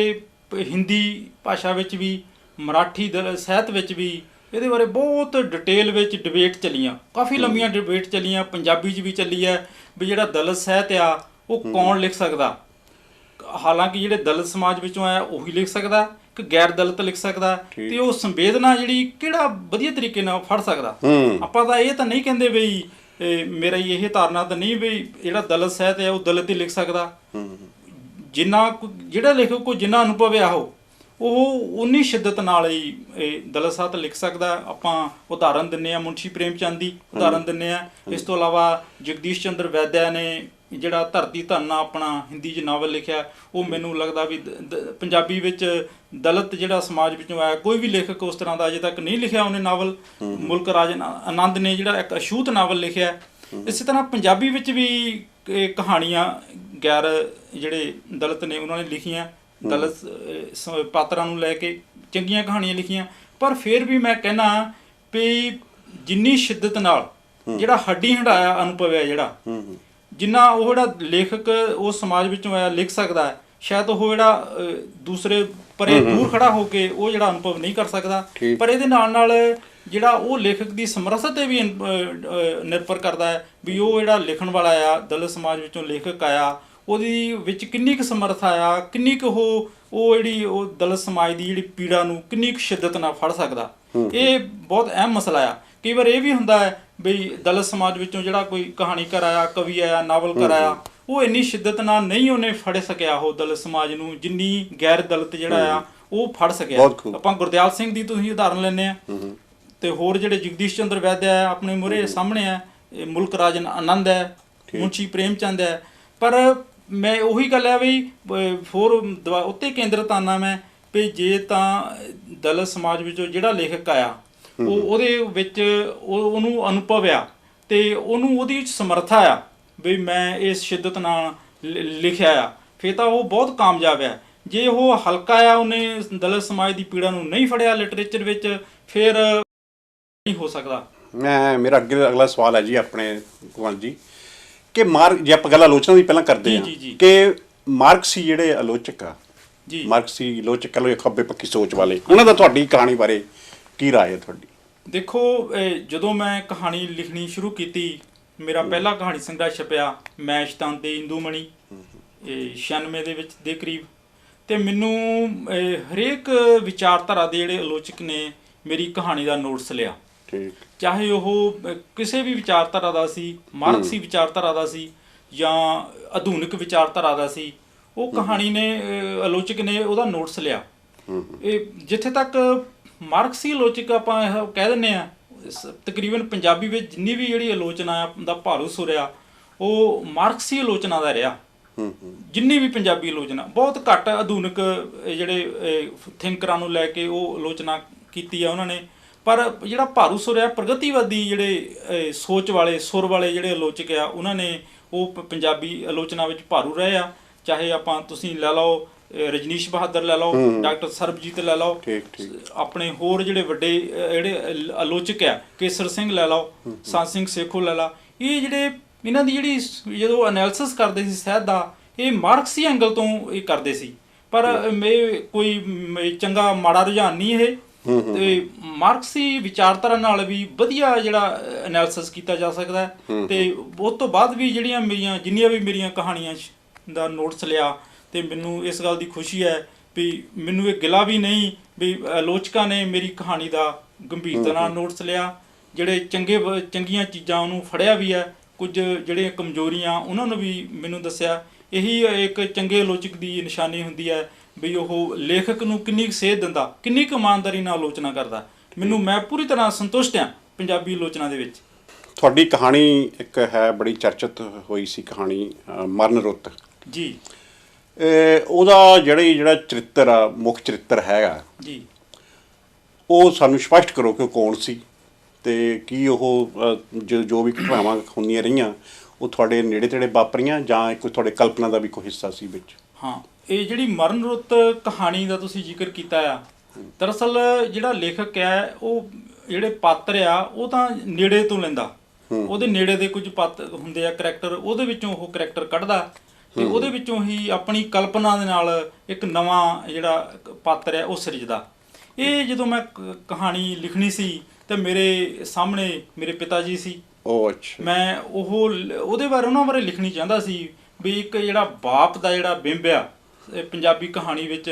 ਹਿੰਦੀ ਭਾਸ਼ਾ ਵਿੱਚ ਵੀ, ਮਰਾਠੀ ਸਾਹਿਤ ਵਿੱਚ ਵੀ ਇਹਦੇ ਬਾਰੇ ਬਹੁਤ ਡਿਟੇਲ ਵਿੱਚ ਡਿਬੇਟ ਚੱਲੀਆਂ, ਕਾਫੀ ਲੰਮੀਆਂ ਡਿਬੇਟ ਚੱਲੀਆਂ। ਪੰਜਾਬੀ 'ਚ ਵੀ ਚੱਲੀ ਹੈ ਵੀ ਜਿਹੜਾ ਦਲਿਤ ਸਾਹਿਤ ਆ ਉਹ ਕੌਣ ਲਿਖ ਸਕਦਾ। ਹਾਲਾਂਕਿ ਜਿਹੜੇ ਦਲਿਤ ਸਮਾਜ ਵਿੱਚੋਂ ਆਇਆ ਉਹੀ ਲਿਖ ਸਕਦਾ ਕਿ ਗੈਰ ਦਲਿਤ ਲਿਖ ਸਕਦਾ, ਤੇ ਉਹ ਸੰਵੇਦਨਾ ਜਿਹੜੀ ਕਿਹੜਾ ਵਧੀਆ ਤਰੀਕੇ ਨਾਲ ਫੜ ਸਕਦਾ। ਆਪਾਂ ਤਾਂ ਇਹ ਤਾਂ ਨਹੀਂ ਕਹਿੰਦੇ ਬਈ ਮੇਰਾ ਇਹ ਧਾਰਨਾ ਤਾਂ ਨਹੀਂ ਵੀ ਜਿਹੜਾ ਦਲਿਤ ਸਾਹਿਤ ਹੈ ਉਹ ਦਲਿਤ ਹੀ ਲਿਖ ਸਕਦਾ। ਜਿਹੜਾ ਲੇਖਕ ਕੋਲ ਜਿੰਨਾ ਅਨੁਭਵ ਆ ਉਹ ਉਨੀ ਸ਼ਿੱਦਤ ਨਾਲ ਹੀ ਦਲਿਤ ਸਾਹਿਤ ਲਿਖ ਸਕਦਾ। ਆਪਾਂ ਉਦਾਹਰਨ ਦਿੰਦੇ ਹਾਂ ਮੁਨਸ਼ੀ ਪ੍ਰੇਮ ਚੰਦ ਦੀ ਉਦਾਹਰਨ ਦਿੰਦੇ ਹਾਂ। ਇਸ ਤੋਂ ਇਲਾਵਾ ਜਗਦੀਸ਼ ਚੰਦਰ ਵੈਦਿਆ ਨੇ ਜਿਹੜਾ ਧਰਤੀ ਧੰਨਾ ਆਪਣਾ ਹਿੰਦੀ 'ਚ ਨਾਵਲ ਲਿਖਿਆ, ਉਹ ਮੈਨੂੰ ਲੱਗਦਾ ਵੀ ਪੰਜਾਬੀ ਵਿੱਚ ਦਲਿਤ ਜਿਹੜਾ ਸਮਾਜ ਵਿੱਚੋਂ ਆਇਆ ਕੋਈ ਵੀ ਲੇਖਕ ਉਸ ਤਰ੍ਹਾਂ ਦਾ ਅਜੇ ਤੱਕ ਨਹੀਂ ਲਿਖਿਆ ਉਹਨੇ ਨਾਵਲ। ਮੁਲਕ ਰਾਜ ਆਨੰਦ ਨੇ ਜਿਹੜਾ ਇੱਕ ਅਛੂਤ ਨਾਵਲ ਲਿਖਿਆ। ਇਸੇ ਤਰ੍ਹਾਂ ਪੰਜਾਬੀ ਵਿੱਚ ਵੀ ਕਹਾਣੀਆਂ ਗੈਰ ਜਿਹੜੇ ਦਲਿਤ ਨੇ ਉਹਨਾਂ ਨੇ ਲਿਖੀਆਂ, ਦਲਿਤ ਪਾਤਰਾਂ ਨੂੰ ਲੈ ਕੇ ਚੰਗੀਆਂ ਕਹਾਣੀਆਂ ਲਿਖੀਆਂ। ਪਰ ਫਿਰ ਵੀ ਮੈਂ ਕਹਿੰਦਾ ਵੀ ਜਿੰਨੀ ਸ਼ਿੱਦਤ ਨਾਲ ਜਿਹੜਾ ਹੱਡੀ ਹੰਢਾਇਆ ਅਨੁਭਵ ਹੈ ਜਿਹੜਾ ਜਿੰਨਾ ਉਹ ਜਿਹੜਾ ਲੇਖਕ ਉਸ ਸਮਾਜ ਵਿੱਚੋਂ ਆਇਆ ਲਿਖ ਸਕਦਾ ਹੈ, ਸ਼ਾਇਦ ਉਹ ਜਿਹੜਾ ਦੂਸਰੇ ਪਰੇ ਦੂਰ ਖੜਾ ਹੋ ਕੇ ਉਹ ਜਿਹੜਾ ਅਨੁਭਵ ਨਹੀਂ ਕਰ ਸਕਦਾ। ਪਰ ਇਹਦੇ ਨਾਲ ਨਾਲ ਜਿਹੜਾ ਉਹ ਲੇਖਕ ਦੀ ਸਮਰੱਥਾ ਤੇ ਵੀ ਨਿਰਭਰ ਕਰਦਾ ਹੈ ਵੀ ਉਹ ਜਿਹੜਾ ਲਿਖਣ ਵਾਲਾ ਆ, ਦਲਿਤ ਸਮਾਜ ਵਿੱਚੋਂ ਲੇਖਕ ਆਇਆ, ਉਹਦੀ ਵਿੱਚ ਕਿੰਨੀ ਕੁ ਸਮਰੱਥਾ ਆ, ਕਿੰਨੀ ਕੁ ਉਹ ਜਿਹੜੀ ਉਹ ਦਲਿਤ ਸਮਾਜ ਦੀ ਜਿਹੜੀ ਪੀੜਾ ਨੂੰ ਕਿੰਨੀ ਕੁ ਸ਼ਿੱਦਤ ਨਾਲ ਫੜ ਸਕਦਾ। ਇਹ ਬਹੁਤ ਅਹਿਮ ਮਸਲਾ ਆ। ਕਈ ਵਾਰ ਇਹ ਵੀ ਹੁੰਦਾ ਹੈ ਬਈ ਦਲਿਤ ਸਮਾਜ ਵਿੱਚੋਂ ਜਿਹੜਾ ਕੋਈ ਕਹਾਣੀਕਾਰ ਆਇਆ, ਕਵੀ ਆਇਆ, ਨਾਵਲਕਾਰ ਆਇਆ, ਉਹ ਇੰਨੀ ਸ਼ਿੱਦਤ ਨਾਲ ਨਹੀਂ ਉਹਨੇ ਫੜ ਸਕਿਆ ਉਹ ਦਲਿਤ ਸਮਾਜ ਨੂੰ ਜਿੰਨੀ ਗੈਰ ਦਲਿਤ ਜਿਹੜਾ ਆ ਉਹ ਫੜ ਸਕਿਆ। ਆਪਾਂ ਗੁਰਦਿਆਲ ਸਿੰਘ ਦੀ ਤੁਸੀਂ ਉਦਾਹਰਨ ਲੈਂਦੇ ਆ, ਤੇ ਹੋਰ ਜਿਹੜੇ ਜਗਦੀਸ਼ ਚੰਦਰ ਵੈਦ ਹੈ ਆਪਣੇ ਮੂਹਰੇ ਸਾਹਮਣੇ ਆ, ਮੁਲਕ ਰਾਜ ਆਨੰਦ ਹੈ, ਮੁਨਸ਼ੀ ਪ੍ਰੇਮ ਚੰਦ ਹੈ। ਪਰ ਮੈਂ ਉਹੀ ਗੱਲ ਹੈ ਵੀ ਹੋਰ ਉੱਤੇ ਕੇਂਦਰਿਤ ਆਨਾ ਮੈਂ ਵੀ ਜੇ ਤਾਂ ਦਲਿਤ ਸਮਾਜ ਵਿੱਚੋਂ ਜਿਹੜਾ ਲੇਖਕ ਆਇਆ ਉਹਦੇ ਵਿੱਚ ਉਹਨੂੰ ਅਨੁਭਵ ਆ ਤੇ ਉਹਨੂੰ ਉਹਦੀ ਸਮਰੱਥਾ ਆ ਵੀ ਮੈਂ ਇਸ ਸ਼ਿੱਦਤ ਨਾਲ ਲਿਖਿਆ ਆ, ਫਿਰ ਤਾਂ ਉਹ ਬਹੁਤ ਕਾਮਯਾਬ ਆ। ਜੇ ਉਹ ਹਲਕਾ ਆ, ਉਹਨੇ ਦਲਿਤ ਸਮਾਜ ਦੀ ਪੀੜਾ ਨੂੰ ਨਹੀਂ ਫੜਿਆ ਲਿਟਰੇਚਰ ਵਿੱਚ, ਫਿਰ ਨਹੀਂ ਹੋ ਸਕਦਾ। ਮੇਰਾ ਅਗਲਾ ਸਵਾਲ ਹੈ ਜੀ ਆਪਣੇ ਕੁਲਵੰਤ ਜੀ ਕਿ ਜੇ ਆਪਾਂ ਗੱਲ ਆਲੋਚਨਾ ਦੀ ਪਹਿਲਾਂ ਕਰਦੇ ਹਾਂ ਕਿ ਮਾਰਕਸੀ ਜਿਹੜੇ ਆਲੋਚਕ ਆ ਜੀ, ਮਾਰਕਸੀ ਆਲੋਚਕ ਕਹ ਲਓ ਖੱਬੇ ਪੱਕੀ ਸੋਚ ਵਾਲੇ, ਉਹਨਾਂ ਦਾ ਤੁਹਾਡੀ ਕਹਾਣੀ ਬਾਰੇ ਕੀ ਰਾਏ ਹੈ ਤੁਹਾਡੀ? ਦੇਖੋ, ਜਦੋਂ ਮੈਂ ਕਹਾਣੀ ਲਿਖਣੀ ਸ਼ੁਰੂ ਕੀਤੀ, ਮੇਰਾ ਪਹਿਲਾ ਕਹਾਣੀ ਸੰਗ੍ਰਹਿ ਛਪਿਆ ਮੈਂ ਸ਼ਤਾਨ ਤੇ ਇੰਦੂਮਣੀ 96 ਦੇ ਵਿੱਚ ਦੇ ਕਰੀਬ, ਤੇ ਮੈਨੂੰ ਹਰੇਕ ਵਿਚਾਰਧਾਰਾ ਦੇ ਜਿਹੜੇ ਆਲੋਚਕ ਨੇ ਮੇਰੀ ਕਹਾਣੀ ਦਾ ਨੋਟਿਸ ਲਿਆ, ਚਾਹੇ ਉਹ ਕਿਸੇ ਵੀ ਵਿਚਾਰਧਾਰਾ ਦਾ ਸੀ, ਮਾਰਕਸੀ ਵਿਚਾਰਧਾਰਾ ਦਾ ਸੀ ਜਾਂ ਆਧੁਨਿਕ ਵਿਚਾਰਧਾਰਾ ਦਾ ਸੀ, ਉਹ ਕਹਾਣੀ ਨੇ ਆਲੋਚਕ ਨੇ ਉਹਦਾ ਨੋਟਿਸ ਲਿਆ। ਇਹ ਜਿੱਥੇ ਤੱਕ ਮਾਰਕਸੀ ਆਲੋਚਕ ਆਪਾਂ ਕਹਿ ਦਿੰਦੇ ਆ, ਤਕਰੀਬਨ ਪੰਜਾਬੀ ਵਿੱਚ ਜਿੰਨੀ ਵੀ ਜਿਹੜੀ ਆਲੋਚਨਾ ਦਾ ਭਾਰੂ ਸੁਰਿਆ ਉਹ ਮਾਰਕਸੀ ਆਲੋਚਨਾ ਦਾ ਰਿਹਾ। ਜਿੰਨੀ ਵੀ ਪੰਜਾਬੀ ਆਲੋਚਨਾ, ਬਹੁਤ ਘੱਟ ਆਧੁਨਿਕ ਜਿਹੜੇ ਥਿੰਕਰਾਂ ਨੂੰ ਲੈ ਕੇ ਉਹ ਆਲੋਚਨਾ ਕੀਤੀ ਆ ਉਹਨਾਂ ਨੇ, ਪਰ ਜਿਹੜਾ ਭਾਰੂ ਸੁਰ ਆ, ਪ੍ਰਗਤੀਵਾਦੀ ਜਿਹੜੇ ਸੋਚ ਵਾਲੇ ਸੁਰ ਵਾਲੇ ਜਿਹੜੇ ਆਲੋਚਕ ਆ, ਉਹਨਾਂ ਨੇ ਉਹ ਪੰਜਾਬੀ ਆਲੋਚਨਾ ਵਿੱਚ ਭਾਰੂ ਰਹੇ ਆ। ਚਾਹੇ ਆਪਾਂ ਤੁਸੀਂ ਲੈ ਲਓ ਰਜਨੀਸ਼ ਬਹਾਦਰ ਲੈ ਲਓ, ਡਾਕਟਰ ਸਰਬਜੀਤ ਲੈ ਲਓ, ਆਪਣੇ ਹੋਰ ਜਿਹੜੇ ਵੱਡੇ ਜਿਹੜੇ ਆਲੋਚਕ ਆ, ਕੇਸਰ ਸਿੰਘ ਲੈ ਲਓ, ਸੰਤ ਸਿੰਘ ਸੇਖੋਂ ਲੈ ਲਾ, ਇਹ ਜਿਹੜੇ ਇਹਨਾਂ ਦੀ ਜਿਹੜੀ ਜਦੋਂ ਐਨਾਲਿਸਿਸ ਕਰਦੇ ਸੀ ਸਾਹਿਤ ਦਾ, ਇਹ ਮਾਰਕਸੀ ਐਂਗਲ ਤੋਂ ਇਹ ਕਰਦੇ ਸੀ। ਪਰ ਕੋਈ ਚੰਗਾ ਮਾੜਾ ਰੁਝਾਨ ਨਹੀਂ ਇਹ, ਤੇ ਮਾਰਕਸੀ ਵਿਚਾਰਧਾਰਾ ਨਾਲ ਵੀ ਵਧੀਆ ਜਿਹੜਾ ਐਨਾਲਿਸਿਸ ਕੀਤਾ ਜਾ ਸਕਦਾ। ਤੇ ਉਸ ਤੋਂ ਬਾਅਦ ਵੀ ਜਿਹੜੀਆਂ ਜਿੰਨੀਆਂ ਵੀ ਮੇਰੀਆਂ ਕਹਾਣੀਆਂ ਦਾ ਨੋਟਿਸ ਲਿਆ, ਤੇ ਮੈਨੂੰ ਇਸ ਗੱਲ ਦੀ ਖੁਸ਼ੀ ਹੈ ਵੀ ਮੈਨੂੰ ਇਹ ਗਿਲਾ ਵੀ ਨਹੀਂ ਵੀ ਆਲੋਚਕਾਂ ਨੇ ਮੇਰੀ ਕਹਾਣੀ ਦਾ ਗੰਭੀਰਤਾ ਨਾਲ ਨੋਟਿਸ ਲਿਆ, ਜਿਹੜੇ ਚੰਗੀਆਂ ਚੀਜ਼ਾਂ ਉਹਨੂੰ ਫੜਿਆ ਵੀ ਹੈ, ਕੁਝ ਜਿਹੜੀਆਂ ਕਮਜ਼ੋਰੀਆਂ ਉਹਨਾਂ ਨੂੰ ਵੀ ਮੈਨੂੰ ਦੱਸਿਆ। ਇਹੀ ਇੱਕ ਚੰਗੇ ਆਲੋਚਕ ਦੀ ਨਿਸ਼ਾਨੀ ਹੁੰਦੀ ਹੈ ਵੀ ਉਹ ਲੇਖਕ ਨੂੰ ਕਿੰਨੀ ਕੁ ਸੇਧ ਦਿੰਦਾ, ਕਿੰਨੀ ਕੁ ਇਮਾਨਦਾਰੀ ਨਾਲ ਆਲੋਚਨਾ ਕਰਦਾ। ਮੈਂ ਪੂਰੀ ਤਰ੍ਹਾਂ ਸੰਤੁਸ਼ਟ ਹਾਂ ਪੰਜਾਬੀ ਆਲੋਚਨਾ ਦੇ ਵਿੱਚ। ਤੁਹਾਡੀ ਕਹਾਣੀ ਇੱਕ ਹੈ ਬੜੀ ਚਰਚਿਤ ਹੋਈ ਸੀ ਕਹਾਣੀ ਮਰਨ ਰੁੱਤ ਜੀ, ਉਹਦਾ ਜਿਹੜਾ ਚਰਿੱਤਰ ਆ, ਮੁੱਖ ਚਰਿੱਤਰ ਹੈਗਾ ਜੀ, ਉਹ ਸਾਨੂੰ ਸਪਸ਼ਟ ਕਰੋ ਕਿ ਉਹ ਕੌਣ ਸੀ ਤੇ ਕੀ ਉਹ ਜੋ ਵੀ ਘਟਨਾਵਾਂ ਹੁੰਦੀਆਂ ਰਹੀਆਂ ਉਹ ਤੁਹਾਡੇ ਨੇੜੇ ਤੇੜੇ ਵਾਪਰੀਆਂ ਜਾਂ ਕੋਈ ਤੁਹਾਡੇ ਕਲਪਨਾ ਦਾ ਵੀ ਕੋਈ ਹਿੱਸਾ ਸੀ ਵਿੱਚ? ਹਾਂ, ਇਹ ਜਿਹੜੀ ਮਰਨ ਰੁੱਤ ਕਹਾਣੀ ਦਾ ਤੁਸੀਂ ਜ਼ਿਕਰ ਕੀਤਾ ਆ, ਦਰਅਸਲ ਜਿਹੜਾ ਲੇਖਕ ਹੈ ਉਹ ਜਿਹੜੇ ਪਾਤਰ ਆ ਉਹ ਤਾਂ ਨੇੜੇ ਤੋਂ ਲੈਂਦਾ, ਉਹਦੇ ਨੇੜੇ ਦੇ ਕੁਝ ਪਾਤਰ ਹੁੰਦੇ ਆ, ਕਰੈਕਟਰ, ਉਹਦੇ ਵਿੱਚੋਂ ਉਹ ਕਰੈਕਟਰ ਕੱਢਦਾ ਤੇ ਉਹਦੇ ਵਿੱਚੋਂ ਹੀ ਆਪਣੀ ਕਲਪਨਾ ਦੇ ਨਾਲ ਇੱਕ ਨਵਾਂ ਜਿਹੜਾ ਪਾਤਰ ਹੈ ਉਹ ਸਿਰਜਦਾ। ਇਹ ਜਦੋਂ ਮੈਂ ਕਹਾਣੀ ਲਿਖਣੀ ਸੀ ਤੇ ਮੇਰੇ ਸਾਹਮਣੇ ਮੇਰੇ ਪਿਤਾ ਜੀ ਸੀ। ਮੈਂ ਉਹਦੇ ਬਾਰੇ ਉਹਨਾਂ ਬਾਰੇ ਲਿਖਣੀ ਚਾਹੁੰਦਾ ਸੀ ਵੀ ਇੱਕ ਜਿਹੜਾ ਬਾਪ ਦਾ ਜਿਹੜਾ ਬਿੰਬ ਆ ਪੰਜਾਬੀ ਕਹਾਣੀ ਵਿੱਚ,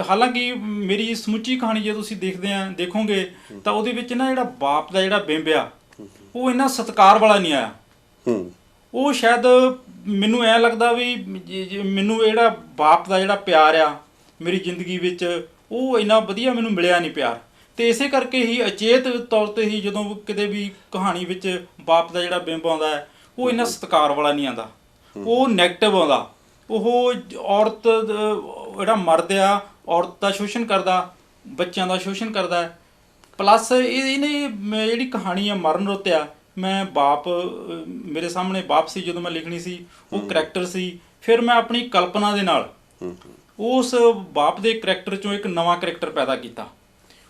ਹਾਲਾਂਕਿ ਮੇਰੀ ਸਮੁੱਚੀ ਕਹਾਣੀ ਜੇ ਤੁਸੀਂ ਦੇਖੋਗੇ ਤਾਂ ਉਹਦੇ ਵਿੱਚ ਨਾ ਜਿਹੜਾ ਬਾਪ ਦਾ ਜਿਹੜਾ ਬਿੰਬ ਆ ਉਹ ਇੰਨਾ ਸਤਿਕਾਰ ਵਾਲਾ ਨਹੀਂ ਆਇਆ। ਉਹ ਸ਼ਾਇਦ ਮੈਨੂੰ ਐਂ ਲੱਗਦਾ ਵੀ ਮੈਨੂੰ ਜਿਹੜਾ ਬਾਪ ਦਾ ਜਿਹੜਾ ਪਿਆਰ ਆ ਮੇਰੀ ਜ਼ਿੰਦਗੀ ਵਿੱਚ ਉਹ ਇੰਨਾ ਵਧੀਆ ਮੈਨੂੰ ਮਿਲਿਆ ਨਹੀਂ ਪਿਆਰ, ਤੇ ਇਸੇ ਕਰਕੇ ਹੀ ਅਚੇਤ ਤੌਰ ਤੇ ਹੀ ਜਦੋਂ ਕਿਤੇ ਵੀ ਕਹਾਣੀ ਵਿੱਚ ਬਾਪ ਦਾ ਜਿਹੜਾ ਬਿੰਬ ਆਉਂਦਾ ਹੈ ਉਹ ਇੰਨਾ ਸਤਿਕਾਰ ਵਾਲਾ ਨਹੀਂ ਆਉਂਦਾ, ਉਹ ਨੈਗੇਟਿਵ ਆਉਂਦਾ। ਉਹ ਔਰਤ ਜਿਹੜਾ ਮਰਦ ਆ ਔਰਤ ਦਾ ਸ਼ੋਸ਼ਣ ਕਰਦਾ, ਬੱਚਿਆਂ ਦਾ ਸ਼ੋਸ਼ਣ ਕਰਦਾ। ਪਲੱਸ ਇਹਨੇ ਜਿਹੜੀ ਕਹਾਣੀ ਆ ਮਰਨ ਰੁੱਤ ਆ, ਮੈਂ ਮੇਰੇ ਸਾਹਮਣੇ ਬਾਪ ਸੀ ਜਦੋਂ ਮੈਂ ਲਿਖਣੀ ਸੀ, ਉਹ ਕਰੈਕਟਰ ਸੀ। ਫਿਰ ਮੈਂ ਆਪਣੀ ਕਲਪਨਾ ਦੇ ਨਾਲ ਉਸ ਬਾਪ ਦੇ ਕਰੈਕਟਰ ਚੋਂ ਇੱਕ ਨਵਾਂ ਕਰੈਕਟਰ ਪੈਦਾ ਕੀਤਾ।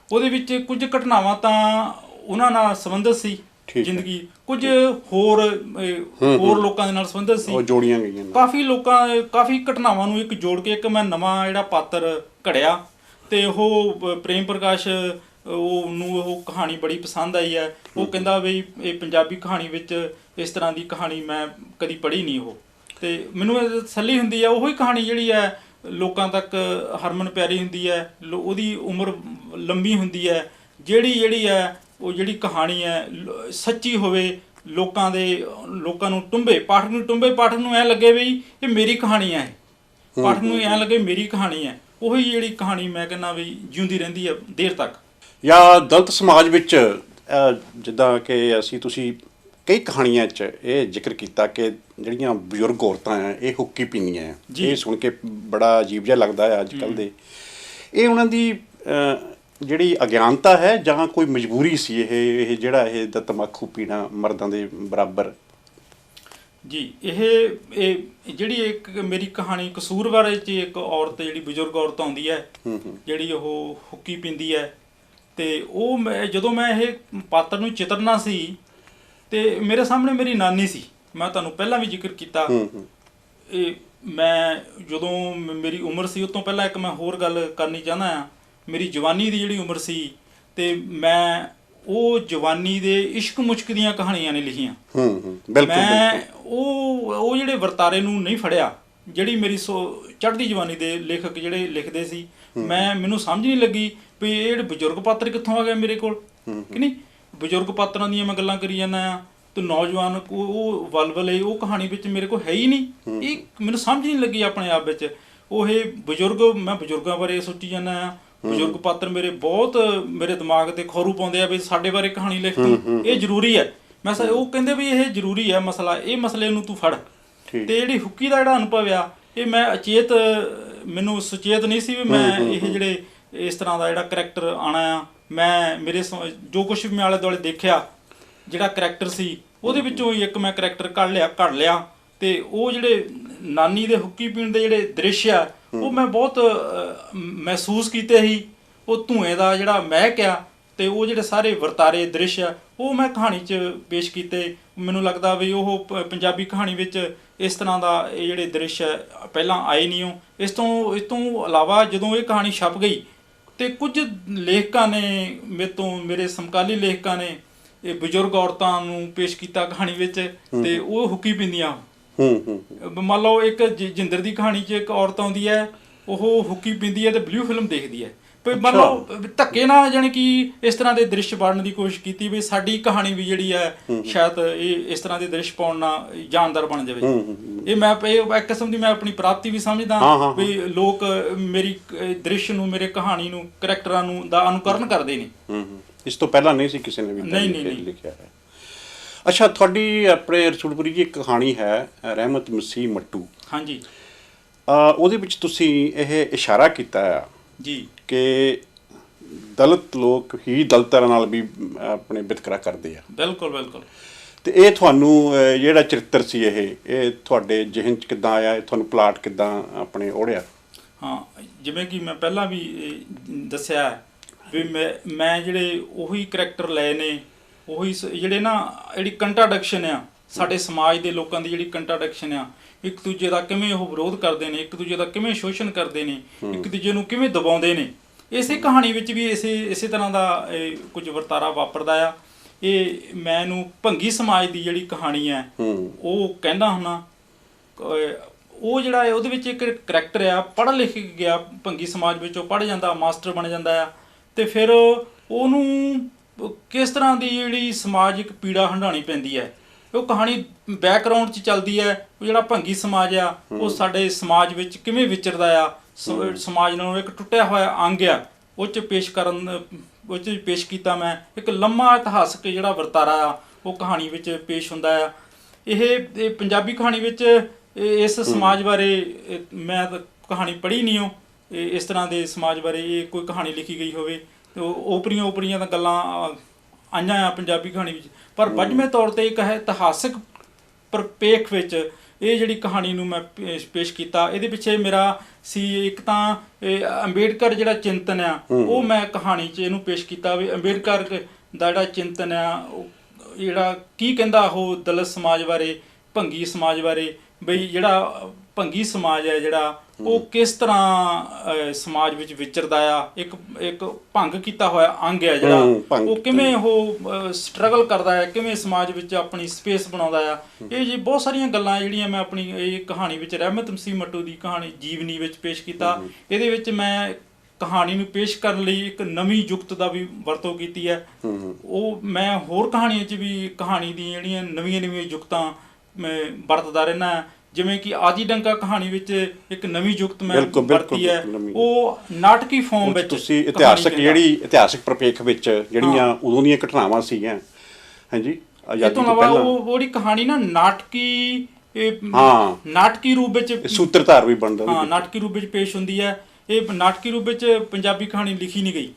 ਉਹਦੇ ਵਿੱਚ ਕੁਝ ਘਟਨਾਵਾਂ ਤਾਂ ਉਹਨਾਂ ਨਾਲ ਸੰਬੰਧਿਤ ਸੀ, ਠੀਕ ਹੈ। ਜ਼ਿੰਦਗੀ ਕੁਝ ਹੋਰ ਲੋਕਾਂ ਦੇ ਨਾਲ ਸੰਬੰਧਿਤ ਸੀ। ਉਹ ਜੋੜੀਆਂ ਗਈਆਂ ਨੇ। ਕਾਫੀ ਘਟਨਾਵਾਂ ਨੂੰ ਇੱਕ ਜੋੜ ਕੇ ਇੱਕ ਮੈਂ ਨਵਾਂ ਜਿਹੜਾ ਪਾਤਰ ਘੜਿਆ, ਤੇ ਉਹ ਪ੍ਰੇਮ ਪ੍ਰਕਾਸ਼ ਉਹ ਕਹਾਣੀ ਬੜੀ ਪਸੰਦ ਆਈ ਹੈ। ਉਹ ਕਹਿੰਦਾ ਵੀ ਇਹ ਪੰਜਾਬੀ ਕਹਾਣੀ ਵਿੱਚ ਇਸ ਤਰ੍ਹਾਂ ਦੀ ਕਹਾਣੀ ਮੈਂ ਕਦੀ ਪੜ੍ਹੀ ਨਹੀਂ। ਉਹ ਤੇ ਮੈਨੂੰ ਇਹ ਤਸੱਲੀ ਹੁੰਦੀ ਹੈ, ਉਹੀ ਕਹਾਣੀ ਜਿਹੜੀ ਹੈ ਲੋਕਾਂ ਤੱਕ ਹਰਮਨ ਪਿਆਰੀ ਹੁੰਦੀ ਹੈ, ਉਹਦੀ ਉਮਰ ਲੰਬੀ ਹੁੰਦੀ ਹੈ, ਜਿਹੜੀ ਹੈ ਉਹ ਜਿਹੜੀ ਕਹਾਣੀ ਹੈ ਸੱਚੀ ਹੋਵੇ, ਲੋਕਾਂ ਨੂੰ ਟੁੰਬੇ, ਪਾਠਕ ਨੂੰ ਐਂ ਲੱਗੇ ਵੀ ਇਹ ਮੇਰੀ ਕਹਾਣੀ ਹੈ, ਪਾਠਕ ਨੂੰ ਐਂ ਲੱਗੇ ਮੇਰੀ ਕਹਾਣੀ ਹੈ। ਉਹੀ ਜਿਹੜੀ ਕਹਾਣੀ ਮੈਂ ਕਹਿੰਦਾ ਵੀ ਜਿਉਂਦੀ ਰਹਿੰਦੀ ਹੈ ਦੇਰ ਤੱਕ। ਜਾਂ ਦਲਿਤ ਸਮਾਜ ਵਿੱਚ ਜਿੱਦਾਂ ਕਿ ਤੁਸੀਂ ਕਈ ਕਹਾਣੀਆਂ 'ਚ ਇਹ ਜ਼ਿਕਰ ਕੀਤਾ ਕਿ ਜਿਹੜੀਆਂ ਬਜ਼ੁਰਗ ਔਰਤਾਂ ਆ ਇਹ ਹੁੱਕੀ ਪੀਂਦੀਆਂ ਆ। ਇਹ ਸੁਣ ਕੇ ਬੜਾ ਅਜੀਬ ਜਿਹਾ ਲੱਗਦਾ ਹੈ ਅੱਜ ਕੱਲ੍ਹ ਦੇ। ਇਹ ਉਹਨਾਂ ਦੀ ਜਿਹੜੀ ਅਗਿਆਨਤਾ ਹੈ ਜਾਂ ਕੋਈ ਮਜਬੂਰੀ ਸੀ ਇਹ ਜਿਹੜਾ ਇਹ ਤੰਬਾਕੂ ਪੀਣਾ ਮਰਦਾਂ ਦੇ ਬਰਾਬਰ? ਜੀ ਇਹ ਜਿਹੜੀ ਇੱਕ ਮੇਰੀ ਕਹਾਣੀ ਕਸੂਰ ਬਾਰੇ 'ਚ ਇੱਕ ਔਰਤ ਜਿਹੜੀ ਬਜ਼ੁਰਗ ਔਰਤ ਆਉਂਦੀ ਹੈ ਜਿਹੜੀ ਉਹ ਹੁੱਕੀ ਪੀਂਦੀ ਹੈ, ਤੇ ਉਹ ਜਦੋਂ ਮੈਂ ਇਹ ਪਾਤਰ ਨੂੰ ਚਿਤਰਨਾ ਸੀ ਤੇ ਮੇਰੇ ਸਾਹਮਣੇ ਮੇਰੀ ਨਾਨੀ ਸੀ। ਮੈਂ ਤੁਹਾਨੂੰ ਪਹਿਲਾਂ ਵੀ ਜ਼ਿਕਰ ਕੀਤਾ। ਇਹ ਮੈਂ ਜਦੋਂ ਮੇਰੀ ਉਮਰ ਸੀ ਉਸ ਤੋਂ ਪਹਿਲਾਂ ਇੱਕ ਮੈਂ ਹੋਰ ਗੱਲ ਕਰਨੀ ਚਾਹੁੰਦਾ ਹਾਂ। ਮੇਰੀ ਜਵਾਨੀ ਦੀ ਜਿਹੜੀ ਉਮਰ ਸੀ ਤੇ ਮੈਂ ਉਹ ਜਵਾਨੀ ਦੇ ਇਸ਼ਕ ਮੁਸ਼ਕ ਦੀਆਂ ਕਹਾਣੀਆਂ ਨੇ ਲਿਖੀਆਂ। ਮੈਂ ਉਹ ਜਿਹੜੇ ਵਰਤਾਰੇ ਨੂੰ ਨਹੀਂ ਫੜਿਆ ਜਿਹੜੀ ਮੇਰੀ ਚੜ੍ਹਦੀ ਜਵਾਨੀ ਦੇ ਲੇਖਕ ਜਿਹੜੇ ਲਿਖਦੇ ਸੀ। ਮੈਨੂੰ ਸਮਝ ਨਹੀਂ ਲੱਗੀ ਵੀ ਇਹ ਜਿਹੜੇ ਬਜ਼ੁਰਗ ਪਾਤਰ ਕਿੱਥੋਂ ਆ ਗਏ ਮੇਰੇ ਕੋਲ, ਕਿ ਨਹੀਂ। ਬਜ਼ੁਰਗ ਪਾਤਰਾਂ ਦੀਆਂ ਮੈਂ ਗੱਲਾਂ ਕਰੀ ਜਾਂਦਾ ਹਾਂ ਤੇ ਨੌਜਵਾਨ ਉਹ ਵਲਵਲੇ ਉਹ ਕਹਾਣੀ ਵਿੱਚ ਮੇਰੇ ਕੋਲ ਹੈ ਹੀ ਨਹੀਂ। ਇਹ ਮੈਨੂੰ ਸਮਝ ਨਹੀਂ ਲੱਗੀ ਆਪਣੇ ਆਪ ਵਿੱਚ। ਉਹ ਇਹ ਮੈਂ ਬਜ਼ੁਰਗਾਂ ਬਾਰੇ ਸੋਚੀ ਜਾਂਦਾ ਹਾਂ। ਬਜ਼ੁਰਗ ਪਾਤਰ ਮੇਰੇ ਦਿਮਾਗ ਤੇ ਖੌਰੂ ਪਾਉਂਦੇ ਆ ਵੀ ਸਾਡੇ ਬਾਰੇ ਕਹਾਣੀ ਲਿਖ ਤੂੰ, ਇਹ ਜ਼ਰੂਰੀ ਹੈ। ਉਹ ਕਹਿੰਦੇ ਵੀ ਇਹ ਜ਼ਰੂਰੀ ਹੈ ਮਸਲਾ, ਇਹ ਮਸਲੇ ਨੂੰ ਤੂੰ ਫੜ। ਤੇ ਜਿਹੜੀ ਹੁੱਕੀ ਦਾ ਜਿਹੜਾ ਅਨੁਭਵ ਆ ਇਹ ਮੈਨੂੰ ਸੁਚੇਤ ਨਹੀਂ ਸੀ ਵੀ ਮੈਂ ਇਹ ਜਿਹੜੇ ਇਸ ਤਰ੍ਹਾਂ ਦਾ ਜਿਹੜਾ ਕਰੈਕਟਰ ਆਉਣਾ ਆ। ਮੇਰੇ ਜੋ ਕੁਛ ਵੀ ਮੈਂ ਆਲੇ ਦੁਆਲੇ ਦੇਖਿਆ ਜਿਹੜਾ ਕਰੈਕਟਰ ਸੀ ਉਹਦੇ ਵਿੱਚੋਂ ਹੀ ਇੱਕ ਮੈਂ ਕਰੈਕਟਰ ਘੜ ਲਿਆ। ਤੇ ਉਹ ਜਿਹੜੇ ਨਾਨੀ ਦੇ ਹੁੱਕੀ ਪੀਣ ਦੇ ਜਿਹੜੇ ਦ੍ਰਿਸ਼ ਆ ਉਹ ਮੈਂ ਬਹੁਤ ਮਹਿਸੂਸ ਕੀਤੇ ਸੀ। ਉਹ ਧੂਏ ਦਾ ਜਿਹੜਾ ਮਹਿਕ ਆ ਤੇ ਉਹ ਜਿਹੜੇ ਸਾਰੇ ਵਰਤਾਰੇ ਦ੍ਰਿਸ਼ ਆ ਉਹ ਮੈਂ ਕਹਾਣੀ 'ਚ ਪੇਸ਼ ਕੀਤੇ। ਮੈਨੂੰ ਲੱਗਦਾ ਵੀ ਉਹ ਪੰਜਾਬੀ ਕਹਾਣੀ ਵਿੱਚ ਇਸ ਤਰ੍ਹਾਂ ਦਾ ਇਹ ਜਿਹੜੇ ਦ੍ਰਿਸ਼ ਪਹਿਲਾਂ ਆਏ ਨਹੀਂ। ਇਸ ਤੋਂ ਇਲਾਵਾ ਜਦੋਂ ਇਹ ਕਹਾਣੀ ਛਪ ਗਈ ਤੇ ਕੁਝ ਲੇਖਕਾਂ ਨੇ ਮੇਰੇ ਸਮਕਾਲੀ ਲੇਖਕਾਂ ਨੇ ਇਹ ਬਜ਼ੁਰਗ ਔਰਤਾਂ ਨੂੰ ਪੇਸ਼ ਕੀਤਾ ਕਹਾਣੀ ਵਿੱਚ ਤੇ ਉਹ ਹੁੱਕੀ ਪੀਂਦੀਆਂ। ਮੰਨ ਲਓ ਇੱਕ ਜਿੰਦਰ ਦੀ ਕਹਾਣੀ 'ਚ ਇੱਕ ਔਰਤ ਆਉਂਦੀ ਹੈ, ਉਹ ਹੁੱਕੀ ਪੀਂਦੀ ਹੈ ਤੇ ਬਲੂ ਫਿਲਮ ਦੇਖਦੀ ਹੈ। ਮੰਨ ਲਓ ਧੱਕੇ ਨਾਲ ਜਾਣੀ ਕਿ ਇਸ ਤਰ੍ਹਾਂ ਦੇ ਦ੍ਰਿਸ਼ ਪਾਉਣ ਦੀ ਕੋਸ਼ਿਸ਼ ਕੀਤੀ ਵੀ ਸਾਡੀ ਕਹਾਣੀ ਵੀ ਜਿਹੜੀ ਹੈ ਸ਼ਾਇਦ ਇਹ ਇਸ ਤਰ੍ਹਾਂ ਦੇ ਦ੍ਰਿਸ਼ ਪਾਉਣ ਨਾਲ ਜਾਨਦਾਰ ਬਣ ਜਾਵੇ। ਇਹ ਇੱਕ ਕਿਸਮ ਦੀ ਮੈਂ ਆਪਣੀ ਪ੍ਰਾਪਤੀ ਵੀ ਸਮਝਦਾ ਵੀ ਲੋਕ ਮੇਰੀ ਦ੍ਰਿਸ਼ ਨੂੰ, ਮੇਰੇ ਕਹਾਣੀ ਨੂੰ, ਕਰੈਕਟਰਾਂ ਨੂੰ ਦਾ ਅਨੁਕਰਨ ਕਰਦੇ ਨੇ। ਇਸ ਤੋਂ ਪਹਿਲਾਂ ਨਹੀਂ ਸੀ ਕਿਸੇ ਨੇ ਵੀ ਨਹੀਂ ਲਿਖਿਆ ਹੈ। ਅੱਛਾ, ਤੁਹਾਡੀ ਆਪਣੇ ਰਸੂਲਪੁਰੀ ਜੀ ਇੱਕ ਕਹਾਣੀ ਹੈ ਰਹਿਮਤ ਮਸੀਹ ਮੱਟੂ। ਹਾਂਜੀ। ਉਹਦੇ ਵਿੱਚ ਤੁਸੀਂ ਇਹ ਇਸ਼ਾਰਾ ਕੀਤਾ ਆ ਜੀ ਕਿ ਦਲਿਤ ਲੋਕ ਹੀ ਦਲਿਤਾਂ ਨਾਲ ਵੀ ਆਪਣੇ ਵਿਤਕਰਾ ਕਰਦੇ ਆ। ਬਿਲਕੁਲ ਬਿਲਕੁਲ। ਤੇ ਇਹ ਤੁਹਾਨੂੰ ਜਿਹੜਾ ਚਰਿੱਤਰ ਸੀ ਇਹ ਤੁਹਾਡੇ ਜ਼ਿਹਨ 'ਚ ਕਿੱਦਾਂ ਆਇਆ? ਤੁਹਾਨੂੰ ਪਲਾਟ ਕਿੱਦਾਂ ਆਪਣੇ ਓੜਿਆ? ਹਾਂ, ਜਿਵੇਂ ਕਿ ਮੈਂ ਪਹਿਲਾਂ ਵੀ ਦੱਸਿਆ ਵੀ ਮੈਂ ਜਿਹੜੇ ਉਹੀ ਕਰੈਕਟਰ ਲਏ ਨੇ, ਉਹੀ ਜਿਹੜੀ ਕੰਟਰਾਡਿਕਸ਼ਨ ਆ ਸਾਡੇ ਸਮਾਜ ਦੇ ਲੋਕਾਂ ਦੀ, ਜਿਹੜੀ ਕੰਟਰਾਡਿਕਸ਼ਨ ਆ ਇੱਕ ਦੂਜੇ ਦਾ ਕਿਵੇਂ ਉਹ ਵਿਰੋਧ ਕਰਦੇ ਨੇ, ਇੱਕ ਦੂਜੇ ਦਾ ਕਿਵੇਂ ਸ਼ੋਸ਼ਣ ਕਰਦੇ ਨੇ, ਇੱਕ ਦੂਜੇ ਨੂੰ ਕਿਵੇਂ ਦਬਾਉਂਦੇ ਨੇ। ਇਸੇ ਕਹਾਣੀ ਵਿੱਚ ਵੀ ਇਸੇ ਤਰ੍ਹਾਂ ਦਾ ਕੁਝ ਵਰਤਾਰਾ ਵਾਪਰਦਾ ਆ। ਇਹ ਮੈਨੂੰ ਭੰਗੀ ਸਮਾਜ ਦੀ ਜਿਹੜੀ ਕਹਾਣੀ ਹੈ ਉਹ ਕਹਿੰਦਾ ਹੁੰਦਾ। ਉਹ ਜਿਹੜਾ ਹੈ ਉਹਦੇ ਵਿੱਚ ਇੱਕ ਕਰੈਕਟਰ ਆ ਪੜ੍ਹ ਲਿਖ ਕੇ ਗਿਆ ਭੰਗੀ ਸਮਾਜ ਵਿੱਚੋਂ, ਪੜ੍ਹ ਜਾਂਦਾ, ਮਾਸਟਰ ਬਣ ਜਾਂਦਾ ਆ ਤੇ ਫਿਰ ਉਹਨੂੰ ਕਿਸ ਤਰ੍ਹਾਂ ਦੀ ਜਿਹੜੀ ਸਮਾਜਿਕ ਪੀੜਾ ਹੰਢਾਉਣੀ ਪੈਂਦੀ ਹੈ। ਉਹ ਕਹਾਣੀ ਬੈਕਗਰਾਊਂਡ 'ਚ ਚੱਲਦੀ ਹੈ। ਉਹ ਜਿਹੜਾ ਭੰਗੀ ਸਮਾਜ ਆ ਉਹ ਸਾਡੇ ਸਮਾਜ ਵਿੱਚ ਕਿਵੇਂ ਵਿਚਰਦਾ ਆ, ਸਮਾਜ ਨੂੰ ਇੱਕ ਟੁੱਟਿਆ ਹੋਇਆ ਅੰਗ ਆ ਉਹ 'ਚ ਪੇਸ਼ ਕੀਤਾ। ਮੈਂ ਇੱਕ ਲੰਮਾ ਇਤਿਹਾਸਕ ਜਿਹੜਾ ਵਰਤਾਰਾ ਆ ਉਹ ਕਹਾਣੀ ਵਿੱਚ ਪੇਸ਼ ਹੁੰਦਾ ਆ। ਇਹ ਪੰਜਾਬੀ ਕਹਾਣੀ ਵਿੱਚ ਇਸ ਸਮਾਜ ਬਾਰੇ ਮੈਂ ਤਾਂ ਕਹਾਣੀ ਪੜ੍ਹੀ ਨਹੀਂ ਹੋ ਇਸ ਤਰ੍ਹਾਂ ਦੇ ਸਮਾਜ ਬਾਰੇ ਇਹ ਕੋਈ ਕਹਾਣੀ ਲਿਖੀ ਗਈ ਹੋਵੇ। ਓਪਰੀਆਂ ਤਾਂ ਗੱਲਾਂ ਆਈਆਂ ਆ ਪੰਜਾਬੀ ਕਹਾਣੀ ਵਿੱਚ, ਪਰ ਵੱਜਵੇਂ ਤੌਰ 'ਤੇ ਇੱਕ ਹੈ ਇਤਿਹਾਸਕ ਪਰਪੇਖ ਵਿੱਚ ਇਹ ਜਿਹੜੀ ਕਹਾਣੀ ਨੂੰ ਮੈਂ ਪੇਸ਼ ਕੀਤਾ। ਇਹਦੇ ਪਿੱਛੇ ਮੇਰਾ ਸੀ ਇੱਕ ਤਾਂ ਅੰਬੇਡਕਰ ਜਿਹੜਾ ਚਿੰਤਨ ਆ ਉਹ ਮੈਂ ਕਹਾਣੀ 'ਚ ਇਹਨੂੰ ਪੇਸ਼ ਕੀਤਾ ਵੀ ਅੰਬੇਡਕਰ ਦਾ ਜਿਹੜਾ ਚਿੰਤਨ ਆ ਜਿਹੜਾ ਕੀ ਕਹਿੰਦਾ ਉਹ ਦਲਿਤ ਸਮਾਜ ਬਾਰੇ, ਭੰਗੀ ਸਮਾਜ ਬਾਰੇ, ਬਈ ਜਿਹੜਾ ਭੰਗੀ ਸਮਾਜ ਹੈ ਜਿਹੜਾ ਉਹ ਕਿਸ ਤਰ੍ਹਾਂ ਸਮਾਜ ਵਿੱਚ ਵਿਚਰਦਾ ਆ, ਇੱਕ ਭੰਗ ਕੀਤਾ ਹੋਇਆ ਅੰਗ ਹੈ ਜਿਹੜਾ, ਉਹ ਕਿਵੇਂ ਉਹ ਸਟਰਗਲ ਕਰਦਾ ਹੈ, ਕਿਵੇਂ ਸਮਾਜ ਵਿੱਚ ਆਪਣੀ ਸਪੇਸ ਬਣਾਉਂਦਾ ਆ। ਇਹ ਜੀ ਬਹੁਤ ਸਾਰੀਆਂ ਗੱਲਾਂ ਜਿਹੜੀਆਂ ਮੈਂ ਆਪਣੀ ਇਹ ਕਹਾਣੀ ਵਿੱਚ ਰਹਿਮਤ ਮਸੀਹ ਮੱਟੂ ਦੀ ਕਹਾਣੀ ਜੀਵਨੀ ਵਿੱਚ ਪੇਸ਼ ਕੀਤਾ। ਇਹਦੇ ਵਿੱਚ ਮੈਂ ਕਹਾਣੀ ਨੂੰ ਪੇਸ਼ ਕਰਨ ਲਈ ਇੱਕ ਨਵੀਂ ਯੁਕਤ ਦਾ ਵੀ ਵਰਤੋਂ ਕੀਤੀ ਹੈ। ਉਹ ਮੈਂ ਹੋਰ ਕਹਾਣੀਆਂ 'ਚ ਵੀ ਕਹਾਣੀ ਦੀਆਂ ਜਿਹੜੀਆਂ ਨਵੀਆਂ ਯੁਕਤਾਂ ਮੈਂ ਵਰਤਦਾ ਰਹਿਣਾ, ਜਿਵੇਂ ਕਿ ਆਜੀ ਡੰਕਾ ਕਹਾਣੀ ਵਿੱਚ ਇੱਕ ਨਵੀਂ ਯੁਕਤ ਮੈਂ ਵਰਤੀ ਹੈ, ਉਹ ਨਾਟਕੀ ਫਾਰਮ ਵਿੱਚ। ਤੁਸੀਂ ਇਤਿਹਾਸਕ ਪ੍ਰਪੇਖ ਵਿੱਚ ਜਿਹੜੀਆਂ ਉਦੋਂ ਦੀਆਂ ਘਟਨਾਵਾਂ ਸੀਗੀਆਂ, ਹਾਂਜੀ, ਇਹ ਤੋਂ ਇਲਾਵਾ ਉਹਦੀ ਕਹਾਣੀ ਨਾ ਨਾਟਕੀ ਰੂਪ ਵਿੱਚ ਸੂਤਰਧਾਰ ਵੀ ਬਣਦਾ, ਨਾਟਕੀ ਰੂਪ ਵਿੱਚ ਪੇਸ਼ ਹੁੰਦੀ ਹੈ। ਇਹ ਨਾਟਕੀ ਰੂਪ ਵਿੱਚ ਪੰਜਾਬੀ ਕਹਾਣੀ ਲਿਖੀ ਨਹੀਂ ਗਈ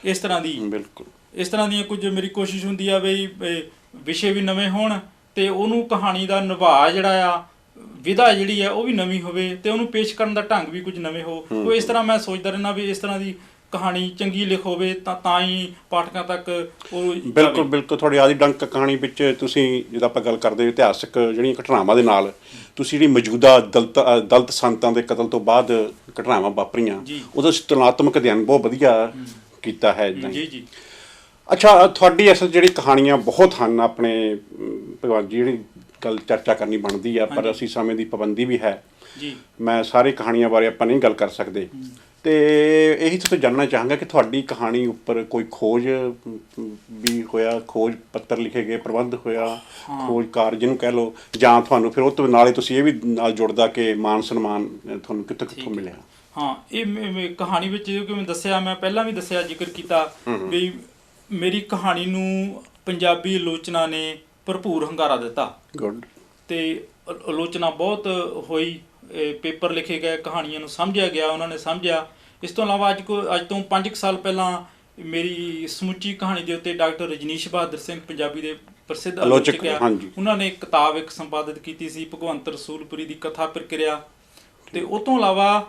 ਇਸ ਤਰ੍ਹਾਂ ਦੀ। ਬਿਲਕੁਲ ਇਸ ਤਰ੍ਹਾਂ ਦੀਆਂ ਕੁਝ ਮੇਰੀ ਕੋਸ਼ਿਸ਼ ਹੁੰਦੀ ਆ ਬਈ ਵਿਸ਼ੇ ਵੀ ਨਵੇਂ ਹੋਣ ਤੇ ਉਹਨੂੰ ਕਹਾਣੀ ਦਾ ਨਿਭਾਅ ਜਿਹੜਾ ਆ, ਵਿਧਾ ਜਿਹੜੀ ਹੈ ਉਹ ਵੀ ਨਵੀਂ ਹੋਵੇ ਤੇ ਉਹਨੂੰ ਪੇਸ਼ ਕਰਨ ਦਾ ਢੰਗ ਵੀ ਕੁਝ ਨਵੇਂ ਹੋ। ਉਹ ਇਸ ਤਰ੍ਹਾਂ ਮੈਂ ਸੋਚਦਾ ਰਹਿਣਾ ਵੀ ਇਸ ਤਰ੍ਹਾਂ ਦੀ ਕਹਾਣੀ ਚੰਗੀ ਲਿਖ ਹੋਵੇ ਤਾਂ ਹੀ ਪਾਠਕਾਂ ਤੱਕ ਉਹ। ਬਿਲਕੁਲ ਤੁਹਾਡੀ ਆਦੀ ਡੰਕ ਕਹਾਣੀ ਵਿੱਚ ਤੁਸੀਂ ਜਦੋਂ ਆਪਾਂ ਗੱਲ ਕਰਦੇ ਹੋ ਇਤਿਹਾਸਕ ਜਿਹੜੀਆਂ ਘਟਨਾਵਾਂ ਦੇ ਨਾਲ, ਤੁਸੀਂ ਜਿਹੜੀ ਮੌਜੂਦਾ ਦਲਿਤ ਸੰਤਾਂ ਦੇ ਕਤਲ ਤੋਂ ਬਾਅਦ ਘਟਨਾਵਾਂ ਵਾਪਰੀਆਂ ਉਹਦਾ ਤੁਲਨਾਤਮਕ ਅਧਿਐਨ ਬਹੁਤ ਵਧੀਆ ਕੀਤਾ ਹੈ। ਜੀ। ਅੱਛਾ, ਤੁਹਾਡੀ ਅਸਲ ਜਿਹੜੀ ਕਹਾਣੀਆਂ ਬਹੁਤ ਹਨ, ਆਪਣੇ ਭਗਵਾਨ ਜੀ ਜਿਹੜੀ ਗੱਲ ਚਰਚਾ ਕਰਨੀ ਬਣਦੀ ਆ, ਪਰ ਅਸੀਂ ਸਮੇਂ ਦੀ ਪਾਬੰਦੀ ਵੀ ਹੈ ਜੀ, ਮੈਂ ਸਾਰੀ ਕਹਾਣੀਆਂ ਬਾਰੇ ਆਪਾਂ ਨਹੀਂ ਗੱਲ ਕਰ ਸਕਦੇ। ਤੇ ਇਹੀ ਤੋਂ ਜਾਣਨਾ ਚਾਹਾਂਗਾ ਕਿ ਤੁਹਾਡੀ ਕਹਾਣੀ ਉੱਪਰ ਕੋਈ ਖੋਜ ਵੀ ਹੋਇਆ, ਖੋਜ ਪੱਤਰ ਲਿਖੇ ਗਏ, ਪ੍ਰਬੰਧ ਹੋਇਆ, ਖੋਜ ਕਾਰਜ ਜਿਹਨੂੰ ਕਹਿ ਲਓ, ਜਾਂ ਤੁਹਾਨੂੰ ਫਿਰ ਉਹ ਤੋਂ ਨਾਲੇ ਤੁਸੀਂ ਇਹ ਵੀ ਨਾਲ ਜੁੜਦਾ ਕਿ ਮਾਨ ਸਨਮਾਨ ਤੁਹਾਨੂੰ ਕਿੱਥੋਂ ਮਿਲਿਆ? ਹਾਂ, ਇਹ ਕਹਾਣੀ ਵਿੱਚ ਜੋ ਕਿ ਮੈਂ ਦੱਸਿਆ, ਮੈਂ ਪਹਿਲਾਂ ਵੀ ਦੱਸਿਆ, ਜ਼ਿਕਰ ਕੀਤਾ ਵੀ ਮੇਰੀ ਕਹਾਣੀ ਨੂੰ ਪੰਜਾਬੀ ਆਲੋਚਨਾ ਨੇ ਭਰਪੂਰ ਹੁੰਗਾਰਾ ਦਿੱਤਾ। ਗੁੱਡ। ਤੇ ਆਲੋਚਨਾ ਬਹੁਤ ਹੋਈ, ਪੇਪਰ ਲਿਖੇ ਗਏ, ਕਹਾਣੀਆਂ ਨੂੰ ਸਮਝਿਆ ਗਿਆ, ਉਹਨਾਂ ਨੇ ਸਮਝਿਆ। ਇਸ ਤੋਂ ਇਲਾਵਾ ਅੱਜ ਤੋਂ 5 ਸਾਲ ਪਹਿਲਾਂ ਮੇਰੀ ਸਮੁੱਚੀ ਕਹਾਣੀ ਦੇ ਉੱਤੇ ਡਾਕਟਰ ਰਜਨੀਸ਼ ਬਹਾਦਰ ਸਿੰਘ ਪੰਜਾਬੀ ਦੇ ਪ੍ਰਸਿੱਧ ਆਲੋਚਕ ਆ, ਉਹਨਾਂ ਨੇ ਇੱਕ ਕਿਤਾਬ ਇੱਕ ਸੰਪਾਦਿਤ ਕੀਤੀ ਸੀ, ਭਗਵੰਤ ਰਸੂਲਪੁਰੀ ਦੀ ਕਥਾ ਪ੍ਰਕਿਰਿਆ। ਤੇ ਉਹ ਤੋਂ ਇਲਾਵਾ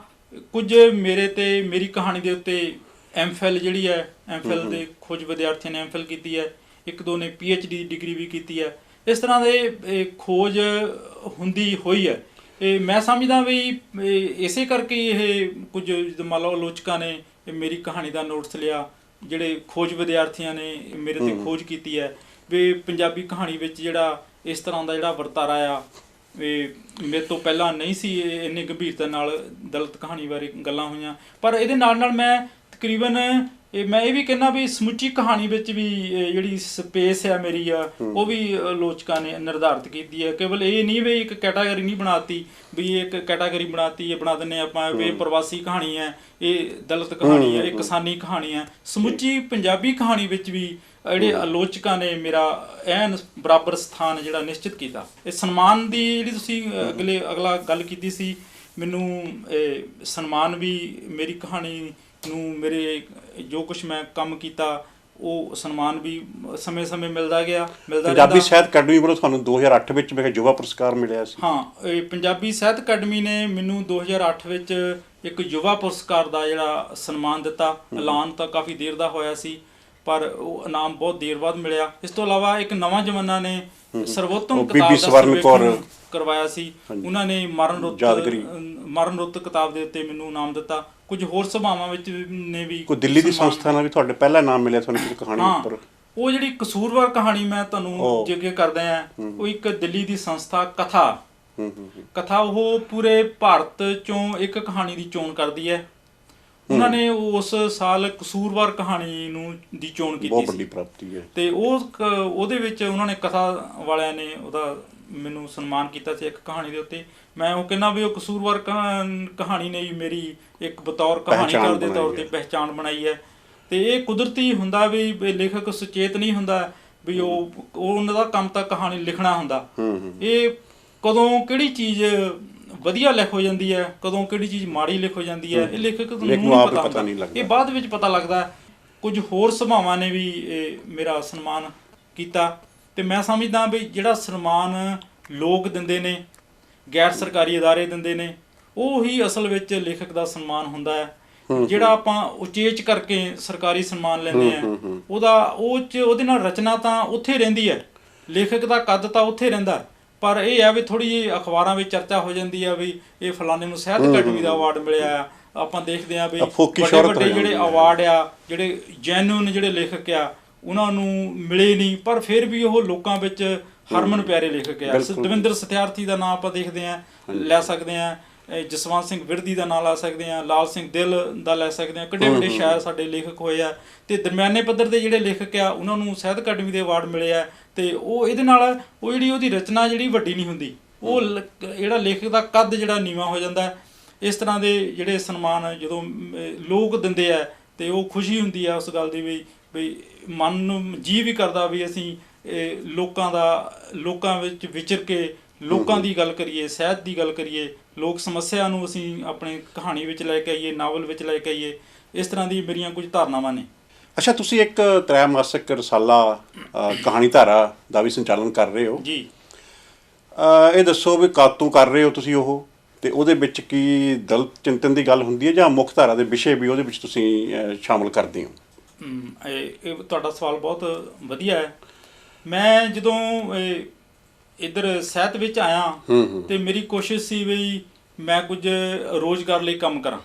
ਕੁਝ ਮੇਰੀ ਕਹਾਣੀ ਦੇ ਉੱਤੇ ਐਮਫਿਲ ਜਿਹੜੀ ਹੈ, ਐਮਫਿਲ ਦੇ ਖੋਜ ਵਿਦਿਆਰਥੀਆਂ ਨੇ ਐਮਫਿਲ ਕੀਤੀ ਹੈ, ਇੱਕ ਦੋ ਨੇ PhD ਦੀ ਡਿਗਰੀ ਵੀ ਕੀਤੀ ਹੈ। ਇਸ ਤਰ੍ਹਾਂ ਦੇ ਖੋਜ ਹੁੰਦੀ ਹੋਈ ਹੈ। ਮੈਂ ਸਮਝਦਾ ਵੀ ਇਸੇ ਕਰਕੇ ਇਹ ਕੁਝ ਮੰਨ ਲਓ ਆਲੋਚਕਾਂ ਨੇ ਮੇਰੀ ਕਹਾਣੀ ਦਾ ਨੋਟਿਸ ਲਿਆ, ਜਿਹੜੇ ਖੋਜ ਵਿਦਿਆਰਥੀਆਂ ਨੇ ਮੇਰੇ ਤੇ ਖੋਜ ਕੀਤੀ ਹੈ ਵੀ ਪੰਜਾਬੀ ਕਹਾਣੀ ਵਿੱਚ ਜਿਹੜਾ ਇਸ ਤਰ੍ਹਾਂ ਦਾ ਜਿਹੜਾ ਵਰਤਾਰਾ ਆ, ਮੇਰੇ ਤੋਂ ਪਹਿਲਾਂ ਨਹੀਂ ਸੀ ਇੰਨੀ ਗੰਭੀਰਤਾ ਨਾਲ ਦਲਿਤ ਕਹਾਣੀ ਬਾਰੇ ਗੱਲਾਂ ਹੋਈਆਂ। ਪਰ ਇਹਦੇ ਨਾਲ ਮੈਂ ਤਕਰੀਬਨ ਮੈਂ ਇਹ ਵੀ ਕਹਿੰਦਾ ਵੀ ਸਮੁੱਚੀ ਕਹਾਣੀ ਵਿੱਚ ਵੀ ਜਿਹੜੀ ਸਪੇਸ ਹੈ ਮੇਰੀ ਆ, ਉਹ ਵੀ ਆਲੋਚਕਾਂ ਨੇ ਨਿਰਧਾਰਿਤ ਕੀਤੀ ਹੈ। ਕੇਵਲ ਇਹ ਨਹੀਂ ਵੀ ਇੱਕ ਕੈਟਾਗਰੀ ਨਹੀਂ ਬਣਾਤੀ ਵੀ ਇਹ ਇੱਕ ਕੈਟਾਗਰੀ ਬਣਾਤੀ, ਇਹ ਬਣਾ ਦਿੰਦੇ ਆਪਾਂ ਵੀ ਇਹ ਪ੍ਰਵਾਸੀ ਕਹਾਣੀ ਹੈ, ਇਹ ਦਲਿਤ ਕਹਾਣੀ ਹੈ, ਇਹ ਕਿਸਾਨੀ ਕਹਾਣੀ ਹੈ। ਸਮੁੱਚੀ ਪੰਜਾਬੀ ਕਹਾਣੀ ਵਿੱਚ ਵੀ ਜਿਹੜੇ ਆਲੋਚਕਾਂ ਨੇ ਮੇਰਾ ਐਨ ਬਰਾਬਰ ਸਥਾਨ ਜਿਹੜਾ ਨਿਸ਼ਚਿਤ ਕੀਤਾ। ਇਹ ਸਨਮਾਨ ਦੀ ਜਿਹੜੀ ਤੁਸੀਂ ਅਗਲਾ ਗੱਲ ਕੀਤੀ ਸੀ, ਮੈਨੂੰ ਸਨਮਾਨ ਵੀ ਮੇਰੀ ਕਹਾਣੀ ਨੂੰ, ਮੇਰੇ ਜੋ ਕੁਛ ਮੈਂ ਕੰਮ ਕੀਤਾ ਉਹ ਸਨਮਾਨ ਵੀ ਸਮੇਂ-ਸਮੇਂ ਮਿਲਦਾ ਗਿਆ। ਪੰਜਾਬੀ ਸਾਹਿਤ ਅਕੈਡਮੀ ਵੱਲੋਂ ਤੁਹਾਨੂੰ 2008 ਵਿੱਚ ਯੁਵਾ ਪੁਰਸਕਾਰ ਮਿਲਿਆ ਸੀ। ਹਾਂ, ਇਹ ਪੰਜਾਬੀ ਸਾਹਿਤ ਅਕੈਡਮੀ ਨੇ ਮੈਨੂੰ 2008 ਵਿੱਚ ਇੱਕ ਯੁਵਾ ਪੁਰਸਕਾਰ ਦਾ ਜਿਹੜਾ ਸਨਮਾਨ ਦਿੱਤਾ। ਐਲਾਨ ਤਾਂ ਕਾਫੀ ਦੇਰ ਦਾ ਹੋਇਆ ਸੀ, ਪਰ ਉਹ ਇਨਾਮ ਬਹੁਤ ਦੇਰ ਬਾਅਦ ਮਿਲਿਆ। ਇਸ ਤੋਂ ਇਲਾਵਾ ਇੱਕ ਨਵਾਂ ਜ਼ਮਾਨਾ ਨੇ ਸਰਵੋਤਮ ਕਿਤਾਬ ਦਾ ਸਰਵੇਖਣ ਕਰਵਾਇਆ ਸੀ, ਉਹਨਾਂ ਨੇ ਮਰਨ ਰੁੱਤ ਕਿਤਾਬ ਦੇ ਉੱਤੇ ਮੈਨੂੰ ਇਨਾਮ ਦਿੱਤਾ। ਕੁਝ ਹੋਰ ਸਭਾਵਾਂ ਵਿੱਚ ਨੇ ਵੀ, ਕੋਈ ਦਿੱਲੀ ਦੀ ਸੰਸਥਾ ਨਾਲ ਵੀ ਤੁਹਾਡੇ ਪਹਿਲਾ ਇਨਾਮ ਮਿਲਿਆ ਤੁਹਾਨੂੰ ਕਿਸੇ ਕਹਾਣੀ ਉੱਪਰ? ਉਹ ਜਿਹੜੀ ਕਸੂਰਵਾਰ ਕਹਾਣੀ ਮੈਂ ਤੁਹਾਨੂੰ ਜ਼ਿਕਰ ਕਰਦੇ ਆ, ਉਹ ਇੱਕ ਦਿੱਲੀ ਦੀ ਸੰਸਥਾ ਕਥਾ ਉਹ ਪੂਰੇ ਭਾਰਤ ਚੋਂ ਇੱਕ ਕਹਾਣੀ ਦੀ ਚੋਣ ਕਰਦੀ ਹੈ। ਉਹਨਾਂ ਨੇ ਉਸ ਸਾਲ ਕਸੂਰਵਾਰ ਕਹਾਣੀ ਦੀ ਚੋਣ ਕੀਤੀ ਸੀ, ਬਹੁਤ ਵੱਡੀ ਪ੍ਰਾਪਤੀ ਹੈ। ਤੇ ਉਹਦੇ ਵਿੱਚ ਉਹਨਾਂ ਨੇ ਕਥਾ ਵਾਲਿਆਂ ਨੇ ਉਹਦਾ ਮੈਨੂੰ ਸਨਮਾਨ ਕੀਤਾ ਸੀ ਇੱਕ ਕਹਾਣੀ ਦੇ ਉੱਤੇ। ਮੈਂ ਉਹ ਕਹਿੰਦਾ ਵੀ ਉਹ ਕਸੂਰਵਾਰ ਕਹਾਣੀ ਨੇ ਮੇਰੀ ਇੱਕ ਬਤੌਰ ਕਹਾਣੀਕਾਰ ਦੇ ਤੌਰ ਤੇ ਪਹਿਚਾਣ ਬਣਾਈ ਹੈ। ਤੇ ਇਹ ਕੁਦਰਤੀ ਹੁੰਦਾ ਵੀ ਲੇਖਕ ਸੁਚੇਤ ਨਹੀਂ ਹੁੰਦਾ ਵੀ ਉਹਨਾਂ ਦਾ ਕੰਮ ਤਾਂ ਕਹਾਣੀ ਲਿਖਣਾ ਹੁੰਦਾ। ਇਹ ਕਦੋਂ ਕਿਹੜੀ ਚੀਜ਼ ਵਧੀਆ ਲਿਖ ਹੋ ਜਾਂਦੀ ਹੈ, ਕਦੋਂ ਕਿਹੜੀ ਚੀਜ਼ ਮਾੜੀ ਲਿਖ ਹੋ ਜਾਂਦੀ ਹੈ, ਇਹ ਲੇਖਕ ਨੂੰ ਨਹੀਂ ਪਤਾ ਹੁੰਦਾ, ਇਹ ਬਾਅਦ ਵਿੱਚ ਪਤਾ ਲੱਗਦਾ। ਕੁਝ ਹੋਰ ਸਭਾਵਾਂ ਨੇ ਵੀ ਮੇਰਾ ਸਨਮਾਨ ਕੀਤਾ। ਤੇ ਮੈਂ ਸਮਝਦਾ ਵੀ ਜਿਹੜਾ ਸਨਮਾਨ ਲੋਕ ਦਿੰਦੇ ਨੇ, ਗੈਰ ਸਰਕਾਰੀ ਅਦਾਰੇ ਦਿੰਦੇ ਨੇ, ਉਹ ਹੀ ਅਸਲ ਵਿੱਚ ਲੇਖਕ ਦਾ ਸਨਮਾਨ ਹੁੰਦਾ ਹੈ। ਜਿਹੜਾ ਆਪਾਂ ਉਚੇਚ ਕਰਕੇ ਸਰਕਾਰੀ ਸਨਮਾਨ ਲੈਂਦੇ ਆ, ਉਹਦੇ ਨਾਲ ਰਚਨਾ ਤਾਂ ਉੱਥੇ ਰਹਿੰਦੀ ਹੈ, ਲੇਖਕ ਦਾ ਕੱਦ ਤਾਂ ਉੱਥੇ ਰਹਿੰਦਾ, ਪਰ ਇਹ ਆ ਵੀ ਥੋੜੀ ਜਿਹੀ ਅਖਬਾਰਾਂ ਵਿੱਚ ਚਰਚਾ ਹੋ ਜਾਂਦੀ ਆ ਵੀ ਇਹ ਫਲਾਣੇ ਨੂੰ ਸਾਹਿਤ ਅਕੈਡਮੀ ਦਾ ਅਵਾਰਡ ਮਿਲਿਆ ਆ। ਆਪਾਂ ਦੇਖਦੇ ਆ ਵੀ ਵੱਡੇ ਵੱਡੇ ਜਿਹੜੇ ਅਵਾਰਡ ਆ, ਜਿਹੜੇ ਜੈਨੂਨ ਜਿਹੜੇ ਲੇਖਕ ਆ ਉਹਨਾਂ ਨੂੰ ਮਿਲੇ ਨਹੀਂ, ਪਰ ਫਿਰ ਵੀ ਉਹ ਲੋਕਾਂ ਵਿੱਚ ਹਰਮਨ ਪਿਆਰੇ ਲੇਖਕ ਆ। ਦਵਿੰਦਰ ਸਤਿਆਰਥੀ ਦਾ ਨਾਮ ਆਪਾਂ ਦੇਖਦੇ ਆ, ਲੈ ਸਕਦੇ ਆ, ਜਸਵੰਤ ਸਿੰਘ ਵਿਰਦੀ ਦਾ ਨਾਂ ਲੈ ਸਕਦੇ ਆ, ਲਾਲ ਸਿੰਘ ਦਿਲ ਦਾ ਲੈ ਸਕਦੇ ਆ। ਕਿੱਡੇ ਵੱਡੇ ਸ਼ਾਇਰ ਸਾਡੇ ਲੇਖਕ ਹੋਏ ਆ, ਤੇ ਦਰਮਿਆਨੇ ਪੱਧਰ ਦੇ ਜਿਹੜੇ ਲੇਖਕ ਆ ਉਹਨਾਂ ਨੂੰ ਸਾਹਿਤ ਅਕੈਡਮੀ ਦੇ ਅਵਾਰਡ ਮਿਲੇ ਆ। ਤੇ ਉਹ ਇਹਦੇ ਨਾਲ ਉਹ ਜਿਹੜੀ ਉਹਦੀ ਰਚਨਾ ਜਿਹੜੀ ਵੱਡੀ ਨਹੀਂ ਹੁੰਦੀ, ਉਹ ਜਿਹੜਾ ਲੇਖਕ ਦਾ ਕੱਦ ਜਿਹੜਾ ਨੀਵਾਂ ਹੋ ਜਾਂਦਾ। ਇਸ ਤਰ੍ਹਾਂ ਦੇ ਜਿਹੜੇ ਸਨਮਾਨ ਜਦੋਂ ਲੋਕ ਦਿੰਦੇ ਆ ਤੇ ਉਹ ਖੁਸ਼ੀ ਹੁੰਦੀ ਆ ਉਸ ਗੱਲ ਦੀ ਵੀ ਮਨ ਨੂੰ ਜੀਅ ਵੀ ਕਰਦਾ ਵੀ ਅਸੀਂ ਲੋਕਾਂ ਵਿੱਚ ਵਿਚਰ ਕੇ ਲੋਕਾਂ ਦੀ ਗੱਲ ਕਰੀਏ, ਸਾਹਿਤ ਦੀ ਗੱਲ ਕਰੀਏ, ਲੋਕ ਸਮੱਸਿਆ ਨੂੰ ਅਸੀਂ ਆਪਣੀ ਕਹਾਣੀ ਵਿੱਚ ਲੈ ਕੇ ਆਈਏ, ਨਾਵਲ ਵਿੱਚ ਲੈ ਕੇ ਆਈਏ। ਇਸ ਤਰ੍ਹਾਂ ਦੀ ਮੇਰੀਆਂ ਕੁਝ ਧਾਰਨਾਵਾਂ ਨੇ। ਅੱਛਾ, ਤੁਸੀਂ ਇੱਕ ਤ੍ਰੈਮਾਸਿਕ ਰਸਾਲਾ ਕਹਾਣੀ ਧਾਰਾ ਦਾ ਵੀ ਸੰਚਾਲਨ ਕਰ ਰਹੇ ਹੋ ਜੀ। ਇਹ ਦੱਸੋ ਵੀ ਕਦ ਤੋਂ ਕਰ ਰਹੇ ਹੋ ਤੁਸੀਂ ਉਹ, ਤੇ ਉਹਦੇ ਵਿੱਚ ਕੀ ਦਲਿਤ ਚਿੰਤਨ ਦੀ ਗੱਲ ਹੁੰਦੀ ਹੈ ਜਾਂ ਮੁੱਖ ਧਾਰਾ ਦੇ ਵਿਸ਼ੇ ਵੀ ਉਹਦੇ ਵਿੱਚ ਤੁਸੀਂ ਸ਼ਾਮਲ ਕਰਦੇ ਹੋ? ਇਹ ਤੁਹਾਡਾ ਸਵਾਲ ਬਹੁਤ ਵਧੀਆ ਹੈ। ਮੈਂ ਜਦੋਂ ਇੱਧਰ ਸਾਹਿਤ ਵਿੱਚ ਆਇਆ ਤੇ ਮੇਰੀ ਕੋਸ਼ਿਸ਼ ਸੀ ਵੀ ਮੈਂ ਕੁਝ ਰੋਜ਼ਗਾਰ ਲਈ ਕੰਮ ਕਰਾਂ।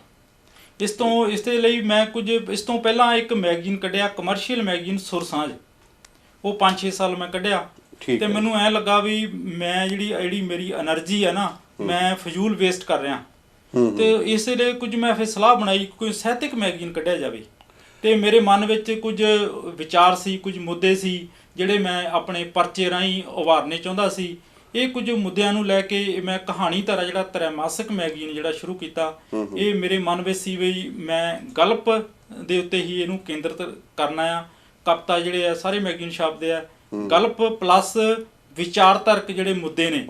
ਇਸ ਦੇ ਲਈ ਮੈਂ ਇਸ ਤੋਂ ਪਹਿਲਾਂ ਇੱਕ ਮੈਗਜ਼ੀਨ ਕੱਢਿਆ, ਕਮਰਸ਼ੀਅਲ ਮੈਗਜ਼ੀਨ ਸੁਰ ਸਾਂਝ। ਉਹ 5-6 ਸਾਲ ਮੈਂ ਕੱਢਿਆ ਤੇ ਮੈਨੂੰ ਐਂ ਲੱਗਾ ਵੀ ਮੈਂ ਜਿਹੜੀ ਮੇਰੀ એનર્ਜੀ ਹੈ ਨਾ, ਮੈਂ ਫਜ਼ੂਲ ਵੇਸਟ ਕਰ ਰਿਹਾ। ਤੇ ਇਸੇ ਲਈ ਕੁਝ ਮੈਂ ਫਿਰ ਸਲਾਹ ਬਣਾਈ ਕੋਈ ਸਾਹਿਤਕ ਮੈਗਜ਼ੀਨ ਕੱਢਿਆ ਜਾਵੇ। ਤੇ ਮੇਰੇ ਮਨ ਵਿੱਚ ਕੁਝ ਵਿਚਾਰ ਸੀ, ਕੁਝ ਮੁੱਦੇ ਸੀ ਜਿਹੜੇ ਮੈਂ ਆਪਣੇ ਪਰਚੇ ਰਾਹੀਂ ਉਭਾਰਨੇ ਚਾਹੁੰਦਾ ਸੀ। ਇਹ ਕੁਝ ਮੁੱਦਿਆਂ ਨੂੰ ਲੈ ਕੇ ਮੈਂ ਕਹਾਣੀ ਧਾਰਾ ਜਿਹੜਾ ਤ੍ਰੈਮਾਸਿਕ ਮੈਗਜ਼ੀਨ ਜਿਹੜਾ ਸ਼ੁਰੂ ਕੀਤਾ, ਇਹ ਮੇਰੇ ਮਨ ਵਿੱਚ ਸੀ ਵੀ ਮੈਂ ਗਲਪ ਦੇ ਉੱਤੇ ਹੀ ਇਹਨੂੰ ਕੇਂਦਰਿਤ ਕਰਨਾ ਆ। ਕਵਿਤਾ ਜਿਹੜੇ ਆ ਸਾਰੇ ਮੈਗਜ਼ੀਨ ਛਾਪਦੇ ਆ, ਗਲਪ ਪਲੱਸ ਵਿਚਾਰਤਰਕ ਜਿਹੜੇ ਮੁੱਦੇ ਨੇ,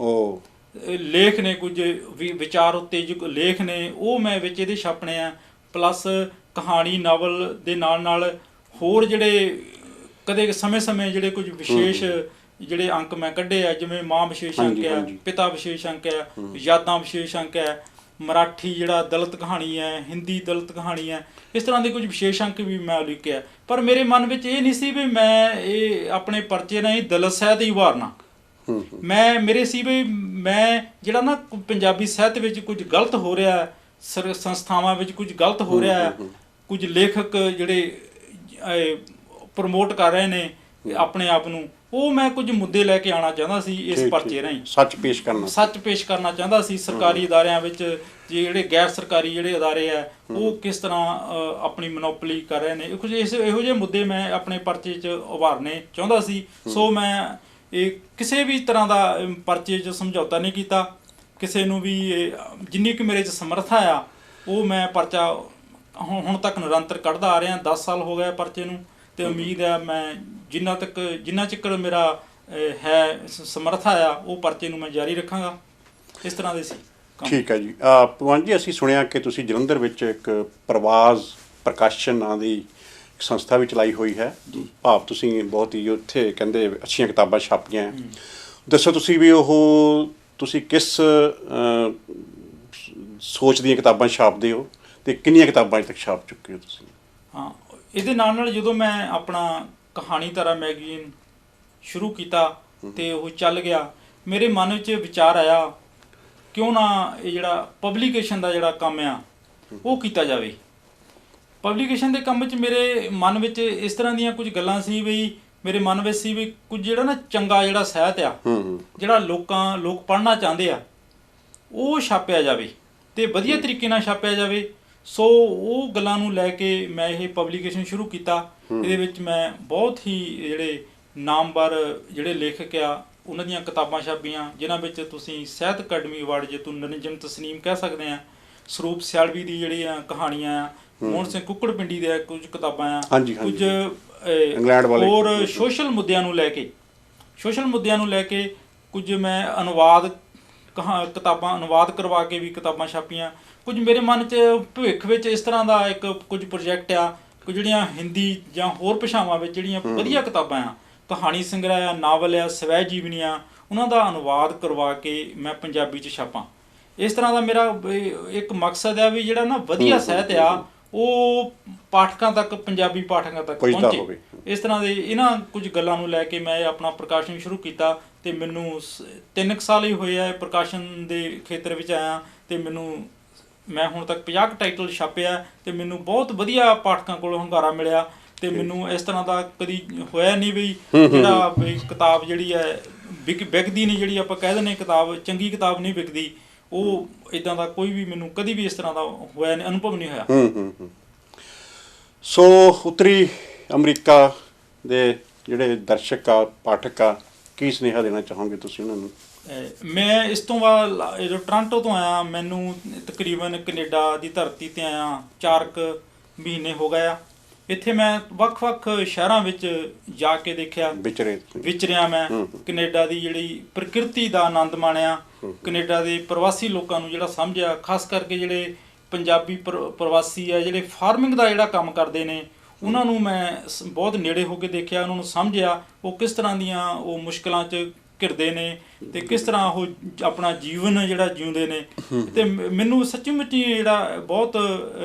ਲੇਖ ਨੇ, ਕੁਝ ਵਿਚਾਰ ਉਤੇਜਕ ਲੇਖ ਨੇ, ਉਹ ਮੈਂ ਵਿੱਚ ਇਹਦੇ ਛਾਪਣੇ ਆ। ਪਲੱਸ ਕਹਾਣੀ ਨਾਵਲ ਦੇ ਨਾਲ ਹੋਰ ਜਿਹੜੇ ਕਦੇ ਸਮੇਂ ਜਿਹੜੇ ਕੁਝ ਵਿਸ਼ੇਸ਼ ਜਿਹੜੇ ਅੰਕ ਮੈਂ ਕੱਢੇ ਆ, ਜਿਵੇਂ ਮਾਂ ਵਿਸ਼ੇਸ਼ ਅੰਕ ਹੈ, ਪਿਤਾ ਵਿਸ਼ੇਸ਼ ਅੰਕ ਹੈ, ਯਾਦਾਂ ਵਿਸ਼ੇਸ਼ ਅੰਕ ਹੈ, ਮਰਾਠੀ ਜਿਹੜਾ ਦਲਿਤ ਕਹਾਣੀ ਹੈ, ਹਿੰਦੀ ਦਲਿਤ ਕਹਾਣੀ ਹੈ, ਇਸ ਤਰ੍ਹਾਂ ਦੇ ਕੁਝ ਵਿਸ਼ੇਸ਼ ਅੰਕ ਵੀ ਮੈਂ ਲਿਖਿਆ। ਪਰ ਮੇਰੇ ਮਨ ਵਿੱਚ ਇਹ ਨਹੀਂ ਸੀ ਵੀ ਮੈਂ ਇਹ ਆਪਣੇ ਪਰਚੇ ਨਾਲ ਹੀ ਦਲਿਤ ਸਾਹਿਤ ਹੀ ਉਭਾਰਨਾ। ਮੇਰੇ ਸੀ ਵੀ ਮੈਂ ਜਿਹੜਾ ਨਾ ਪੰਜਾਬੀ ਸਾਹਿਤ ਵਿੱਚ ਕੁਝ ਗਲਤ ਹੋ ਰਿਹਾ, ਸੰਸਥਾਵਾਂ ਵਿੱਚ ਕੁਝ ਗਲਤ ਹੋ ਰਿਹਾ, ਕੁਝ ਲੇਖਕ ਜਿਹੜੇ ਪ੍ਰਮੋਟ ਕਰ ਰਹੇ ਨੇ ਆਪਣੇ ਆਪ ਨੂੰ, ਉਹ ਮੈਂ ਕੁਝ ਮੁੱਦੇ ਲੈ ਕੇ ਆਉਣਾ ਚਾਹੁੰਦਾ ਸੀ ਇਸ ਪਰਚੇ ਰਾਹੀਂ। ਸੱਚ ਪੇਸ਼ ਕਰਨਾ ਚਾਹੁੰਦਾ ਸੀ। ਸਰਕਾਰੀ ਅਦਾਰਿਆਂ ਵਿੱਚ ਜਿਹੜੇ ਗੈਰ ਸਰਕਾਰੀ ਜਿਹੜੇ ਅਦਾਰੇ ਆ ਉਹ ਕਿਸ ਤਰ੍ਹਾਂ ਆਪਣੀ ਮੋਨੋਪੋਲੀ ਕਰ ਰਹੇ ਨੇ, ਇਹੋ ਜਿਹੇ ਮੁੱਦੇ ਮੈਂ ਆਪਣੇ ਪਰਚੇ 'ਚ ਉਭਾਰਨੇ ਚਾਹੁੰਦਾ ਸੀ। ਸੋ ਮੈਂ ਇਹ ਕਿਸੇ ਵੀ ਤਰ੍ਹਾਂ ਦਾ ਪਰਚੇ 'ਚ ਸਮਝੌਤਾ ਨਹੀਂ ਕੀਤਾ। ਕਿਸੇ ਨੂੰ ਵੀ ਜਿੰਨੀ ਕੁ ਮੇਰੇ 'ਚ ਸਮਰੱਥਾ ਆ ਉਹ ਮੈਂ ਪਰਚਾ ਹੁਣ ਤੱਕ ਨਿਰੰਤਰ ਕੱਢਦਾ ਆ ਰਿਹਾ। 10 ਸਾਲ ਹੋ ਗਏ ਪਰਚੇ ਨੂੰ, ਤੇ ਉਮੀਦ ਹੈ ਮੈਂ ਜਿੰਨਾ ਚਿਰ ਮੇਰਾ ਹੈ ਸਮਰੱਥਾ ਆ ਉਹ ਪਰਚੇ ਨੂੰ ਮੈਂ ਜਾਰੀ ਰੱਖਾਂਗਾ। ਇਸ ਤਰ੍ਹਾਂ ਦੇ ਸੀ। ਠੀਕ ਹੈ ਜੀ। ਭਗਵੰਤ ਜੀ, ਅਸੀਂ ਸੁਣਿਆ ਕਿ ਤੁਸੀਂ ਜਲੰਧਰ ਵਿੱਚ ਇੱਕ ਪ੍ਰਵਾਜ਼ ਪ੍ਰਕਾਸ਼ਨ ਨਾਂ ਦੀ ਸੰਸਥਾ ਵੀ ਚਲਾਈ ਹੋਈ ਹੈ। ਭਾਵ ਤੁਸੀਂ ਬਹੁਤ ਹੀ ਉੱਥੇ ਕਹਿੰਦੇ ਅੱਛੀਆਂ ਕਿਤਾਬਾਂ ਛਾਪੀਆਂ। ਦੱਸੋ ਤੁਸੀਂ ਵੀ ਤੁਸੀਂ ਕਿਸ ਸੋਚ ਦੀਆਂ ਕਿਤਾਬਾਂ ਛਾਪਦੇ ਹੋ ਤੇ ਕਿੰਨੀਆਂ ਕਿਤਾਬਾਂ ਅਜੇ ਤੱਕ ਛਾਪ ਚੁੱਕੇ ਹੋ ਤੁਸੀਂ? ਹਾਂ, ਇਹਦੇ ਨਾਲ ਜਦੋਂ ਮੈਂ ਆਪਣਾ ਕਹਾਣੀ ਧਾਰਾ ਮੈਗਜ਼ੀਨ ਸ਼ੁਰੂ ਕੀਤਾ ਤੇ ਉਹ ਚੱਲ ਗਿਆ, ਮੇਰੇ ਮਨ ਵਿੱਚ ਵਿਚਾਰ ਆਇਆ ਕਿਉਂ ਨਾ ਇਹ ਜਿਹੜਾ ਪਬਲੀਕੇਸ਼ਨ ਦਾ ਜਿਹੜਾ ਕੰਮ ਆ ਉਹ ਕੀਤਾ ਜਾਵੇ। ਪਬਲੀਕੇਸ਼ਨ ਦੇ ਕੰਮ 'ਚ ਮੇਰੇ ਮਨ ਵਿੱਚ ਇਸ ਤਰ੍ਹਾਂ ਦੀਆਂ ਕੁਝ ਗੱਲਾਂ ਸੀ ਵੀ ਮੇਰੇ ਮਨ ਵਿੱਚ ਸੀ ਵੀ ਕੁਝ ਜਿਹੜਾ ਨਾ ਚੰਗਾ ਜਿਹੜਾ ਸਾਹਿਤ ਆ, ਜਿਹੜਾ ਲੋਕ ਪੜ੍ਹਨਾ ਚਾਹੁੰਦੇ ਆ, ਉਹ ਛਾਪਿਆ ਜਾਵੇ ਤੇ ਵਧੀਆ ਤਰੀਕੇ ਨਾਲ ਛਾਪਿਆ ਜਾਵੇ। ਸੋ ਉਹ ਗੱਲਾਂ ਨੂੰ ਲੈ ਕੇ ਮੈਂ ਇਹ ਪਬਲੀਕੇਸ਼ਨ ਸ਼ੁਰੂ ਕੀਤਾ। ਇਹਦੇ ਵਿੱਚ ਮੈਂ ਬਹੁਤ ਹੀ ਜਿਹੜੇ ਨਾਮਵਰ ਜਿਹੜੇ ਲੇਖਕ ਆ ਉਹਨਾਂ ਦੀਆਂ ਕਿਤਾਬਾਂ ਛਾਪੀਆਂ, ਜਿਨ੍ਹਾਂ ਵਿੱਚ ਤੁਸੀਂ ਸਾਹਿਤ ਅਕੈਡਮੀ ਅਵਾਰਡ ਜੇਤੂ ਨਿਰੰਜਨ ਤਸਨੀਮ ਕਹਿ ਸਕਦੇ ਆ, ਸਰੂਪ ਸਿਆਲਵੀ ਦੀ ਜਿਹੜੀਆਂ ਕਹਾਣੀਆਂ ਆ, ਮੋਹਨ ਸਿੰਘ ਕੁੱਕੜਪਿੰਡੀ ਦੇ ਕੁਝ ਕਿਤਾਬਾਂ ਆ, ਕੁਝ ਹੋਰ ਸੋਸ਼ਲ ਮੁੱਦਿਆਂ ਨੂੰ ਲੈ ਕੇ ਕੁਝ ਮੈਂ ਕਿਤਾਬਾਂ ਅਨੁਵਾਦ ਕਰਵਾ ਕੇ ਵੀ ਕਿਤਾਬਾਂ ਛਾਪੀਆਂ। ਕੁਝ ਮੇਰੇ ਮਨ 'ਚ ਭਵਿੱਖ ਵਿੱਚ ਇਸ ਤਰ੍ਹਾਂ ਦਾ ਇੱਕ ਕੁਝ ਪ੍ਰੋਜੈਕਟ ਆ, ਕੁਝ ਜਿਹੜੀਆਂ ਹਿੰਦੀ ਜਾਂ ਹੋਰ ਭਾਸ਼ਾਵਾਂ ਵਿੱਚ ਜਿਹੜੀਆਂ ਵਧੀਆ ਕਿਤਾਬਾਂ ਆ, ਕਹਾਣੀ ਸੰਗ੍ਰਹਿ ਆ, ਨਾਵਲ ਆ, ਸਵੈ ਜੀਵਨੀਆਂ, ਉਹਨਾਂ ਦਾ ਅਨੁਵਾਦ ਕਰਵਾ ਕੇ ਮੈਂ ਪੰਜਾਬੀ 'ਚ ਛਾਪਾਂ। ਇਸ ਤਰ੍ਹਾਂ ਦਾ ਮੇਰਾ ਇੱਕ ਮਕਸਦ ਆ ਵੀ ਜਿਹੜਾ ਨਾ ਵਧੀਆ ਸਾਹਿਤ ਆ ਉਹ ਪਾਠਕਾਂ ਤੱਕ, ਪੰਜਾਬੀ ਪਾਠਕਾਂ ਤੱਕ ਇਸ ਤਰ੍ਹਾਂ ਦੇ ਇਹਨਾਂ ਕੁਝ ਗੱਲਾਂ ਨੂੰ ਲੈ ਕੇ ਮੈਂ ਇਹ ਆਪਣਾ ਪ੍ਰਕਾਸ਼ਨ ਸ਼ੁਰੂ ਕੀਤਾ ਅਤੇ ਮੈਨੂੰ 3 ਸਾਲ ਹੀ ਹੋਏ ਆ ਪ੍ਰਕਾਸ਼ਨ ਦੇ ਖੇਤਰ ਵਿੱਚ ਆਇਆ ਅਤੇ ਮੈਂ ਹੁਣ ਤੱਕ 50 ਕੁ ਟਾਈਟਲ ਛਾਪਿਆ ਅਤੇ ਮੈਨੂੰ ਬਹੁਤ ਵਧੀਆ ਪਾਠਕਾਂ ਕੋਲੋਂ ਹੁੰਗਾਰਾ ਮਿਲਿਆ ਅਤੇ ਮੈਨੂੰ ਇਸ ਤਰ੍ਹਾਂ ਦਾ ਕਦੀ ਹੋਇਆ ਨਹੀਂ ਵੀ ਵੀ ਕਿਤਾਬ ਜਿਹੜੀ ਹੈ ਵਿਕਦੀ ਨਹੀਂ, ਜਿਹੜੀ ਆਪਾਂ ਕਹਿ ਦਿੰਦੇ ਕਿਤਾਬ ਚੰਗੀ ਕਿਤਾਬ ਨਹੀਂ ਵਿਕਦੀ, ਉਹ ਇੱਦਾਂ ਦਾ ਕੋਈ ਵੀ ਮੈਨੂੰ ਕਦੀ ਵੀ ਇਸ ਤਰ੍ਹਾਂ ਦਾ ਹੋਇਆ ਨਹੀਂ, ਅਨੁਭਵ ਨਹੀਂ ਹੋਇਆ। ਸੋ ਉੱਤਰੀ ਅਮਰੀਕਾ ਦੇ ਜਿਹੜੇ ਦਰਸ਼ਕ ਆ, ਪਾਠਕ ਆ, ਕੀ ਸੁਨੇਹਾ ਦੇਣਾ ਚਾਹੋਗੇ ਤੁਸੀਂ ਉਹਨਾਂ ਨੂੰ? ਮੈਂ ਇਸ ਤੋਂ ਬਾਅਦ ਜਦੋਂ ਟੋਰਾਂਟੋ ਤੋਂ ਆਇਆ, ਮੈਨੂੰ ਤਕਰੀਬਨ ਕੈਨੇਡਾ ਦੀ ਧਰਤੀ 'ਤੇ ਆਇਆ 4 ਕੁ ਮਹੀਨੇ ਹੋ ਗਏ ਆ। ਇੱਥੇ ਮੈਂ ਵੱਖ-ਵੱਖ ਸ਼ਹਿਰਾਂ ਵਿੱਚ ਜਾ ਕੇ ਦੇਖਿਆ, ਵਿਚਰਿਆ ਮੈਂ, ਕੈਨੇਡਾ ਦੀ ਜਿਹੜੀ ਪ੍ਰਕਿਰਤੀ ਦਾ ਆਨੰਦ ਮਾਣਿਆ, ਕੈਨੇਡਾ ਦੇ ਪ੍ਰਵਾਸੀ ਲੋਕਾਂ ਨੂੰ ਜਿਹੜਾ ਸਮਝਿਆ, ਖਾਸ ਕਰਕੇ ਜਿਹੜੇ ਪੰਜਾਬੀ ਪ੍ਰਵਾਸੀ ਆ ਜਿਹੜੇ ਫਾਰਮਿੰਗ ਦਾ ਜਿਹੜਾ ਕੰਮ ਕਰਦੇ ਨੇ, ਉਹਨਾਂ ਨੂੰ ਮੈਂ ਬਹੁਤ ਨੇੜੇ ਹੋ ਕੇ ਦੇਖਿਆ, ਉਹਨਾਂ ਨੂੰ ਸਮਝਿਆ ਉਹ ਕਿਸ ਤਰ੍ਹਾਂ ਦੀਆਂ ਉਹ ਮੁਸ਼ਕਲਾਂ 'ਚ ਘਿਰਦੇ ਨੇ ਅਤੇ ਕਿਸ ਤਰ੍ਹਾਂ ਉਹ ਆਪਣਾ ਜੀਵਨ ਜਿਹੜਾ ਜਿਉਂਦੇ ਨੇ। ਅਤੇ ਮੈਨੂੰ ਸੱਚੀ ਮੁੱਚੀ ਜਿਹੜਾ ਬਹੁਤ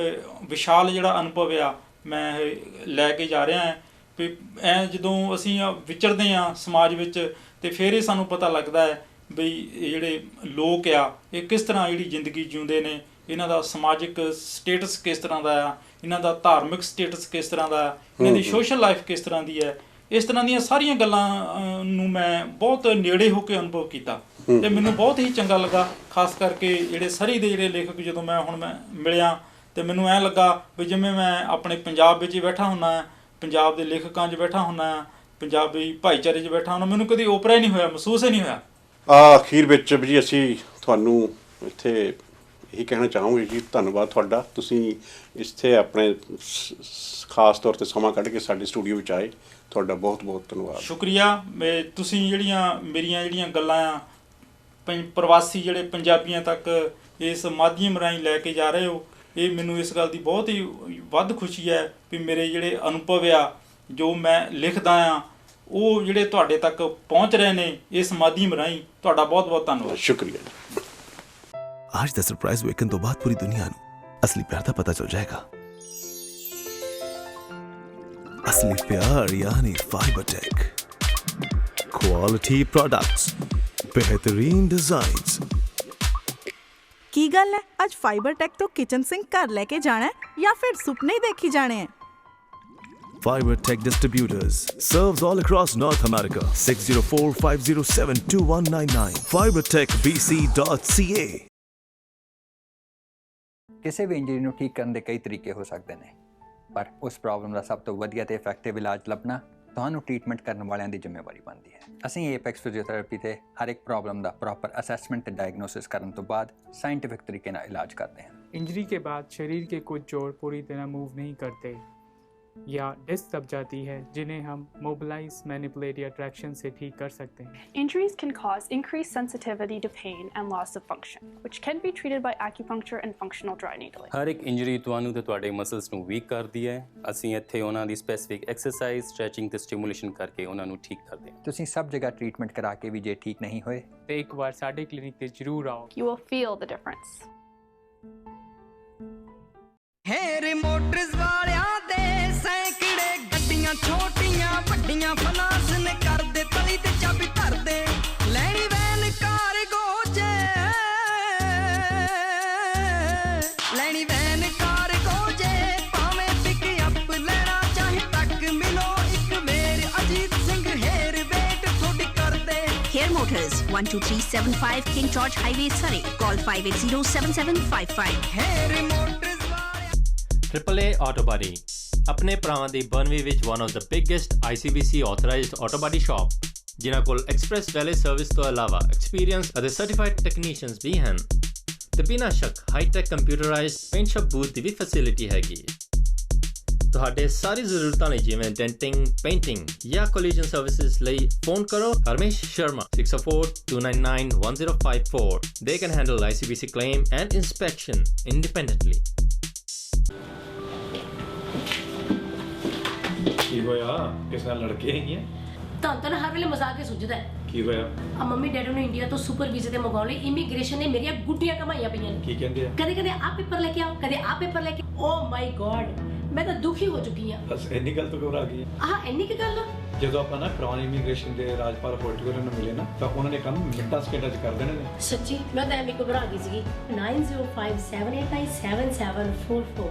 ਵਿਸ਼ਾਲ ਜਿਹੜਾ ਅਨੁਭਵ ਆ ਮੈਂ ਲੈ ਕੇ ਜਾ ਰਿਹਾ ਹਾਂ ਵੀ ਜਦੋਂ ਅਸੀਂ ਵਿਚਰਦੇ ਹਾਂ ਸਮਾਜ ਵਿੱਚ ਅਤੇ ਫਿਰ ਇਹ ਸਾਨੂੰ ਪਤਾ ਲੱਗਦਾ ਹੈ ਬਈ ਇਹ ਜਿਹੜੇ ਲੋਕ ਆ ਇਹ ਕਿਸ ਤਰ੍ਹਾਂ ਜਿਹੜੀ ਜ਼ਿੰਦਗੀ ਜਿਉਂਦੇ ਨੇ, ਇਹਨਾਂ ਦਾ ਸਮਾਜਿਕ ਸਟੇਟਸ ਕਿਸ ਤਰ੍ਹਾਂ ਦਾ ਆ, ਇਹਨਾਂ ਦਾ ਧਾਰਮਿਕ ਸਟੇਟਸ ਕਿਸ ਤਰ੍ਹਾਂ ਦਾ, ਇਹਨਾਂ ਦੀ ਸੋਸ਼ਲ ਲਾਈਫ ਕਿਸ ਤਰ੍ਹਾਂ ਦੀ ਹੈ। ਇਸ ਤਰ੍ਹਾਂ ਦੀਆਂ ਸਾਰੀਆਂ ਗੱਲਾਂ ਨੂੰ ਮੈਂ ਬਹੁਤ ਨੇੜੇ ਹੋ ਕੇ ਅਨੁਭਵ ਕੀਤਾ ਅਤੇ ਮੈਨੂੰ ਬਹੁਤ ਹੀ ਚੰਗਾ ਲੱਗਾ। ਖਾਸ ਕਰਕੇ ਜਿਹੜੇ ਸਰੀ ਦੇ ਜਿਹੜੇ ਲੇਖਕ ਜਦੋਂ ਮੈਂ ਮਿਲਿਆ ਅਤੇ ਮੈਨੂੰ ਐਂ ਲੱਗਾ ਵੀ ਜਿਵੇਂ ਮੈਂ ਆਪਣੇ ਪੰਜਾਬ ਵਿੱਚ ਹੀ ਬੈਠਾ ਹੁੰਦਾ, ਪੰਜਾਬ ਦੇ ਲੇਖਕਾਂ 'ਚ ਬੈਠਾ ਹੁੰਦਾ, ਪੰਜਾਬੀ ਭਾਈਚਾਰੇ 'ਚ ਬੈਠਾ ਹੁੰਦਾ, ਮੈਨੂੰ ਕਦੀ ਓਪਰਾ ਹੀ ਨਹੀਂ ਹੋਇਆ, ਮਹਿਸੂਸ ਹੀ ਨਹੀਂ ਹੋਇਆ। ਅਖੀਰ ਵਿੱਚ ਜੀ ਅਸੀਂ ਤੁਹਾਨੂੰ ਇੱਥੇ ਇਹੀ ਕਹਿਣਾ ਚਾਹਾਂਗੇ ਜੀ, ਧੰਨਵਾਦ ਤੁਹਾਡਾ, ਤੁਸੀਂ ਇੱਥੇ ਆਪਣੇ ਖਾਸ ਤੌਰ 'ਤੇ ਸਮਾਂ ਕੱਢ ਕੇ ਸਾਡੇ ਸਟੂਡੀਓ ਵਿੱਚ ਆਏ, ਤੁਹਾਡਾ ਬਹੁਤ ਬਹੁਤ ਧੰਨਵਾਦ। ਸ਼ੁਕਰੀਆ। ਤੁਸੀਂ ਮੇਰੀਆਂ ਜਿਹੜੀਆਂ ਗੱਲਾਂ ਆ ਪ੍ਰਵਾਸੀ ਜਿਹੜੇ ਪੰਜਾਬੀਆਂ ਤੱਕ ਇਸ ਮਾਧਿਅਮ ਰਾਹੀਂ ਲੈ ਕੇ ਜਾ ਰਹੇ ਹੋ, ਇਹ ਮੈਨੂੰ ਇਸ ਗੱਲ ਦੀ ਬਹੁਤ ਹੀ ਵੱਧ ਖੁਸ਼ੀ ਹੈ ਵੀ ਮੇਰੇ ਜਿਹੜੇ ਅਨੁਭਵ ਆ ਜੋ ਮੈਂ ਲਿਖਦਾ ਆ ਉਹ ਜਿਹੜੇ ਤੁਹਾਡੇ ਤੱਕ ਪਹੁੰਚ ਰਹੇ ਨੇ ਇਸ ਮਾਧਿਅਮ ਰਾਹੀਂ। ਤੁਹਾਡਾ ਬਹੁਤ ਬਹੁਤ ਧੰਨਵਾਦ। ਸ਼ੁਕਰੀਆ ਜੀ। आज द सरप्राइज ਵੇਖਣ ਤੋਂ ਬਾਅਦ ਪੂਰੀ ਦੁਨੀਆ ਨੂੰ ਅਸਲੀ ਪਿਆਰ ਦਾ ਪਤਾ ਚੱਲ ਜਾਏਗਾ। असली प्यार यानी फाइबरटेक, क्वालिटी प्रोडक्ट्स, बेहतरीन डिजाइन्स। की गल है, अज फाइबरटेक तो किचन सिंक घर लेके जाना है या फिर सुपने ही देखी जाने हैं? Fibertech Distributors serves all across North America. 604-507-2199. fibertechbc.ca। ਕਿਸੇ ਵੀ ਇੰਜਰੀ ਨੂੰ ਠੀਕ ਕਰਨ ਦੇ ਕਈ ਤਰੀਕੇ ਹੋ ਸਕਦੇ ਨੇ, ਪਰ ਉਸ ਪ੍ਰੋਬਲਮ ਦਾ ਸਭ ਤੋਂ ਵਧੀਆ ਤੇ ਇਫੈਕਟਿਵ ਇਲਾਜ ਲੱਭਣਾ ਤੁਹਾਨੂੰ ਟ੍ਰੀਟਮੈਂਟ ਕਰਨ ਵਾਲਿਆਂ ਦੀ ਜ਼ਿੰਮੇਵਾਰੀ ਬਣਦੀ ਹੈ। ਅਸੀਂ ਏਪੈਕਸ ਫਿਜ਼ੀਓਥੈਰੇਪੀ ਤੇ ਹਰ ਇੱਕ ਪ੍ਰੋਬਲਮ ਦਾ ਪ੍ਰੋਪਰ ਅਸੈਸਮੈਂਟ ਤੇ ਡਾਇਗਨੋਸਿਸ ਕਰਨ ਤੋਂ ਬਾਅਦ ਸਾਇੰਟਿਫਿਕ ਤਰੀਕੇ ਨਾਲ ਇਲਾਜ ਕਰਦੇ हैं। इंजरी के बाद शरीर के कुछ जोड़ पूरी तरह मूव नहीं करते या डिस्क दब जाती है, जिन्हें हम मोबिलाइज, मैनिपुलेट या ट्रैक्शन से ठीक कर सकते हैं। Injuries can cause increased sensitivity to pain and loss of function, which can be treated by acupuncture and functional dry needling. ਹਰ ਇੱਕ ਇੰਜਰੀ ਤੁਹਾਨੂੰ ਤੇ ਤੁਹਾਡੇ ਮਸਲਸ ਨੂੰ ਵੀਕ ਕਰਦੀ ਹੈ। ਅਸੀਂ ਇੱਥੇ ਉਹਨਾਂ ਦੀ ਸਪੈਸੀਫਿਕ ਐਕਸਰਸਾਈਜ਼, ਸਟ੍ਰੈਚਿੰਗ ਤੇ ਸਟੀਮੂਲੇਸ਼ਨ ਕਰਕੇ ਉਹਨਾਂ ਨੂੰ ਠੀਕ ਕਰਦੇ ਹਾਂ। ਤੁਸੀਂ ਸਭ ਜਗ੍ਹਾ ਟ੍ਰੀਟਮੈਂਟ ਕਰਾ ਕੇ ਵੀ ਜੇ ਠੀਕ ਨਹੀਂ ਹੋਏ तो एक बार साडे क्लिनिक ते जरूर आओ। You will feel the difference. हेर मोटर्स वालियां दे सैकड़े गड्डियां छोटियां वड्डियां फनास ने कर दे तली ते चाबी धर दे लैनी वैन कारगो जे लैनी वैन कारगो जे भावें पिक अप लेना चाहे तक मिलो एक मेर अजीत सिंह हेर वेट थोड़ी कर दे। Hair Motors, 12375 King George Highway, Surrey. Call 580-7755. हेर मोटर्स AAA Auto Body ਆਪਣੇ ਭਰਾਵਾਂ ਦੀ ਬਰਨਵੀ ਵਿੱਚ one of the biggest ICBC authorized auto body shop, ਜਿਨ੍ਹਾਂ ਕੋਲ ਐਕਸਪ੍ਰੈਸ ਵੈਲੇ ਸਰਵਿਸ ਤੋਂ ਇਲਾਵਾ ਐਕਸਪੀਰੀਅੰਸ ਅਤੇ ਸਰਟੀਫਾਈਡ ਟੈਕਨੀਸ਼ੀਅਨਸ ਵੀ ਹਨ ਤੇ ਬਿਨਾਂ ਸ਼ੱਕ high tech computerised paint shop booth ਦੀ ਵੀ ਫੈਸਿਲਿਟੀ ਹੈਗੀ। ਤੁਹਾਡੇ ਸਾਰੀ ਜ਼ਰੂਰਤਾਂ ਲਈ ਜਿਵੇਂ ਡੈਂਟਿੰਗ, ਪੇਂਟਿੰਗ ਜਾਂ ਕੋਲੀਜਨ ਸਰਵਿਸਿਜ਼ ਲਈ ਫੋਨ ਕਰੋ Harmesh Sharma 604-299-1054. They can handle ICBC claim and inspection independently. ਕੀ ਹੋਇਆ? ਕਿਸ ਨਾਲ ਲੜ ਕੇ ਆਈ ਹੈ? ਤਾਂ ਹਰ ਵੇਲੇ ਮਜ਼ਾਕ ਹੀ ਸੁਝਦਾ ਹੈ। ਕੀ ਹੋਇਆ? ਆ ਮੰਮੀ ਡੈਡੀ ਨੂੰ ਇੰਡੀਆ ਤੋਂ ਸੁਪਰ ਵੀਜ਼ੇ ਤੇ ਮੰਗਾਉਣ ਲਈ ਇਮੀਗ੍ਰੇਸ਼ਨ ਨੇ ਮੇਰੀਆਂ ਗੁੱਟੀਆਂ ਕਮਾਈਆਂ ਪਈਆਂ ਨੇ। ਕੀ ਕਹਿੰਦੇ ਆ? ਕਦੇ ਕਦੇ ਆ ਪੇਪਰ ਲੈ ਕੇ ਆਓ, ਕਦੇ ਆ ਪੇਪਰ ਲੈ ਕੇ। ਓ ਮਾਈ ਗॉड, ਮੈਂ ਤਾਂ ਦੁਖੀ ਹੋ ਚੁੱਕੀ ਹਾਂ। ਬਸ ਇੰਨੀ ਗੱਲ ਤੋਂ ਘਬਰਾ ਗਈ ਆਹ ਇੰਨੀ ਕੀ ਗੱਲ ਆ? ਜਦੋਂ ਆਪਾਂ ਨਾ ਕ੍ਰਾਊਨ ਇਮੀਗ੍ਰੇਸ਼ਨ ਦੇ ਰਾਜਪਾਲ ਹੋਲਟੀਅਰ ਨੂੰ ਮਿਲੇ ਨਾ ਤਾਂ ਉਹਨਾਂ ਨੇ ਕੰਮ ਮਿੰਟਾਂ ਸਕਿੰਟਾਂ 'ਚ ਕਰ ਦੇਣੇ ਨੇ। ਸੱਚੀ ਮੈਂ ਤਾਂ ਐਵੇਂ ਘਬਰਾ ਗਈ ਸੀਗੀ। 9057897744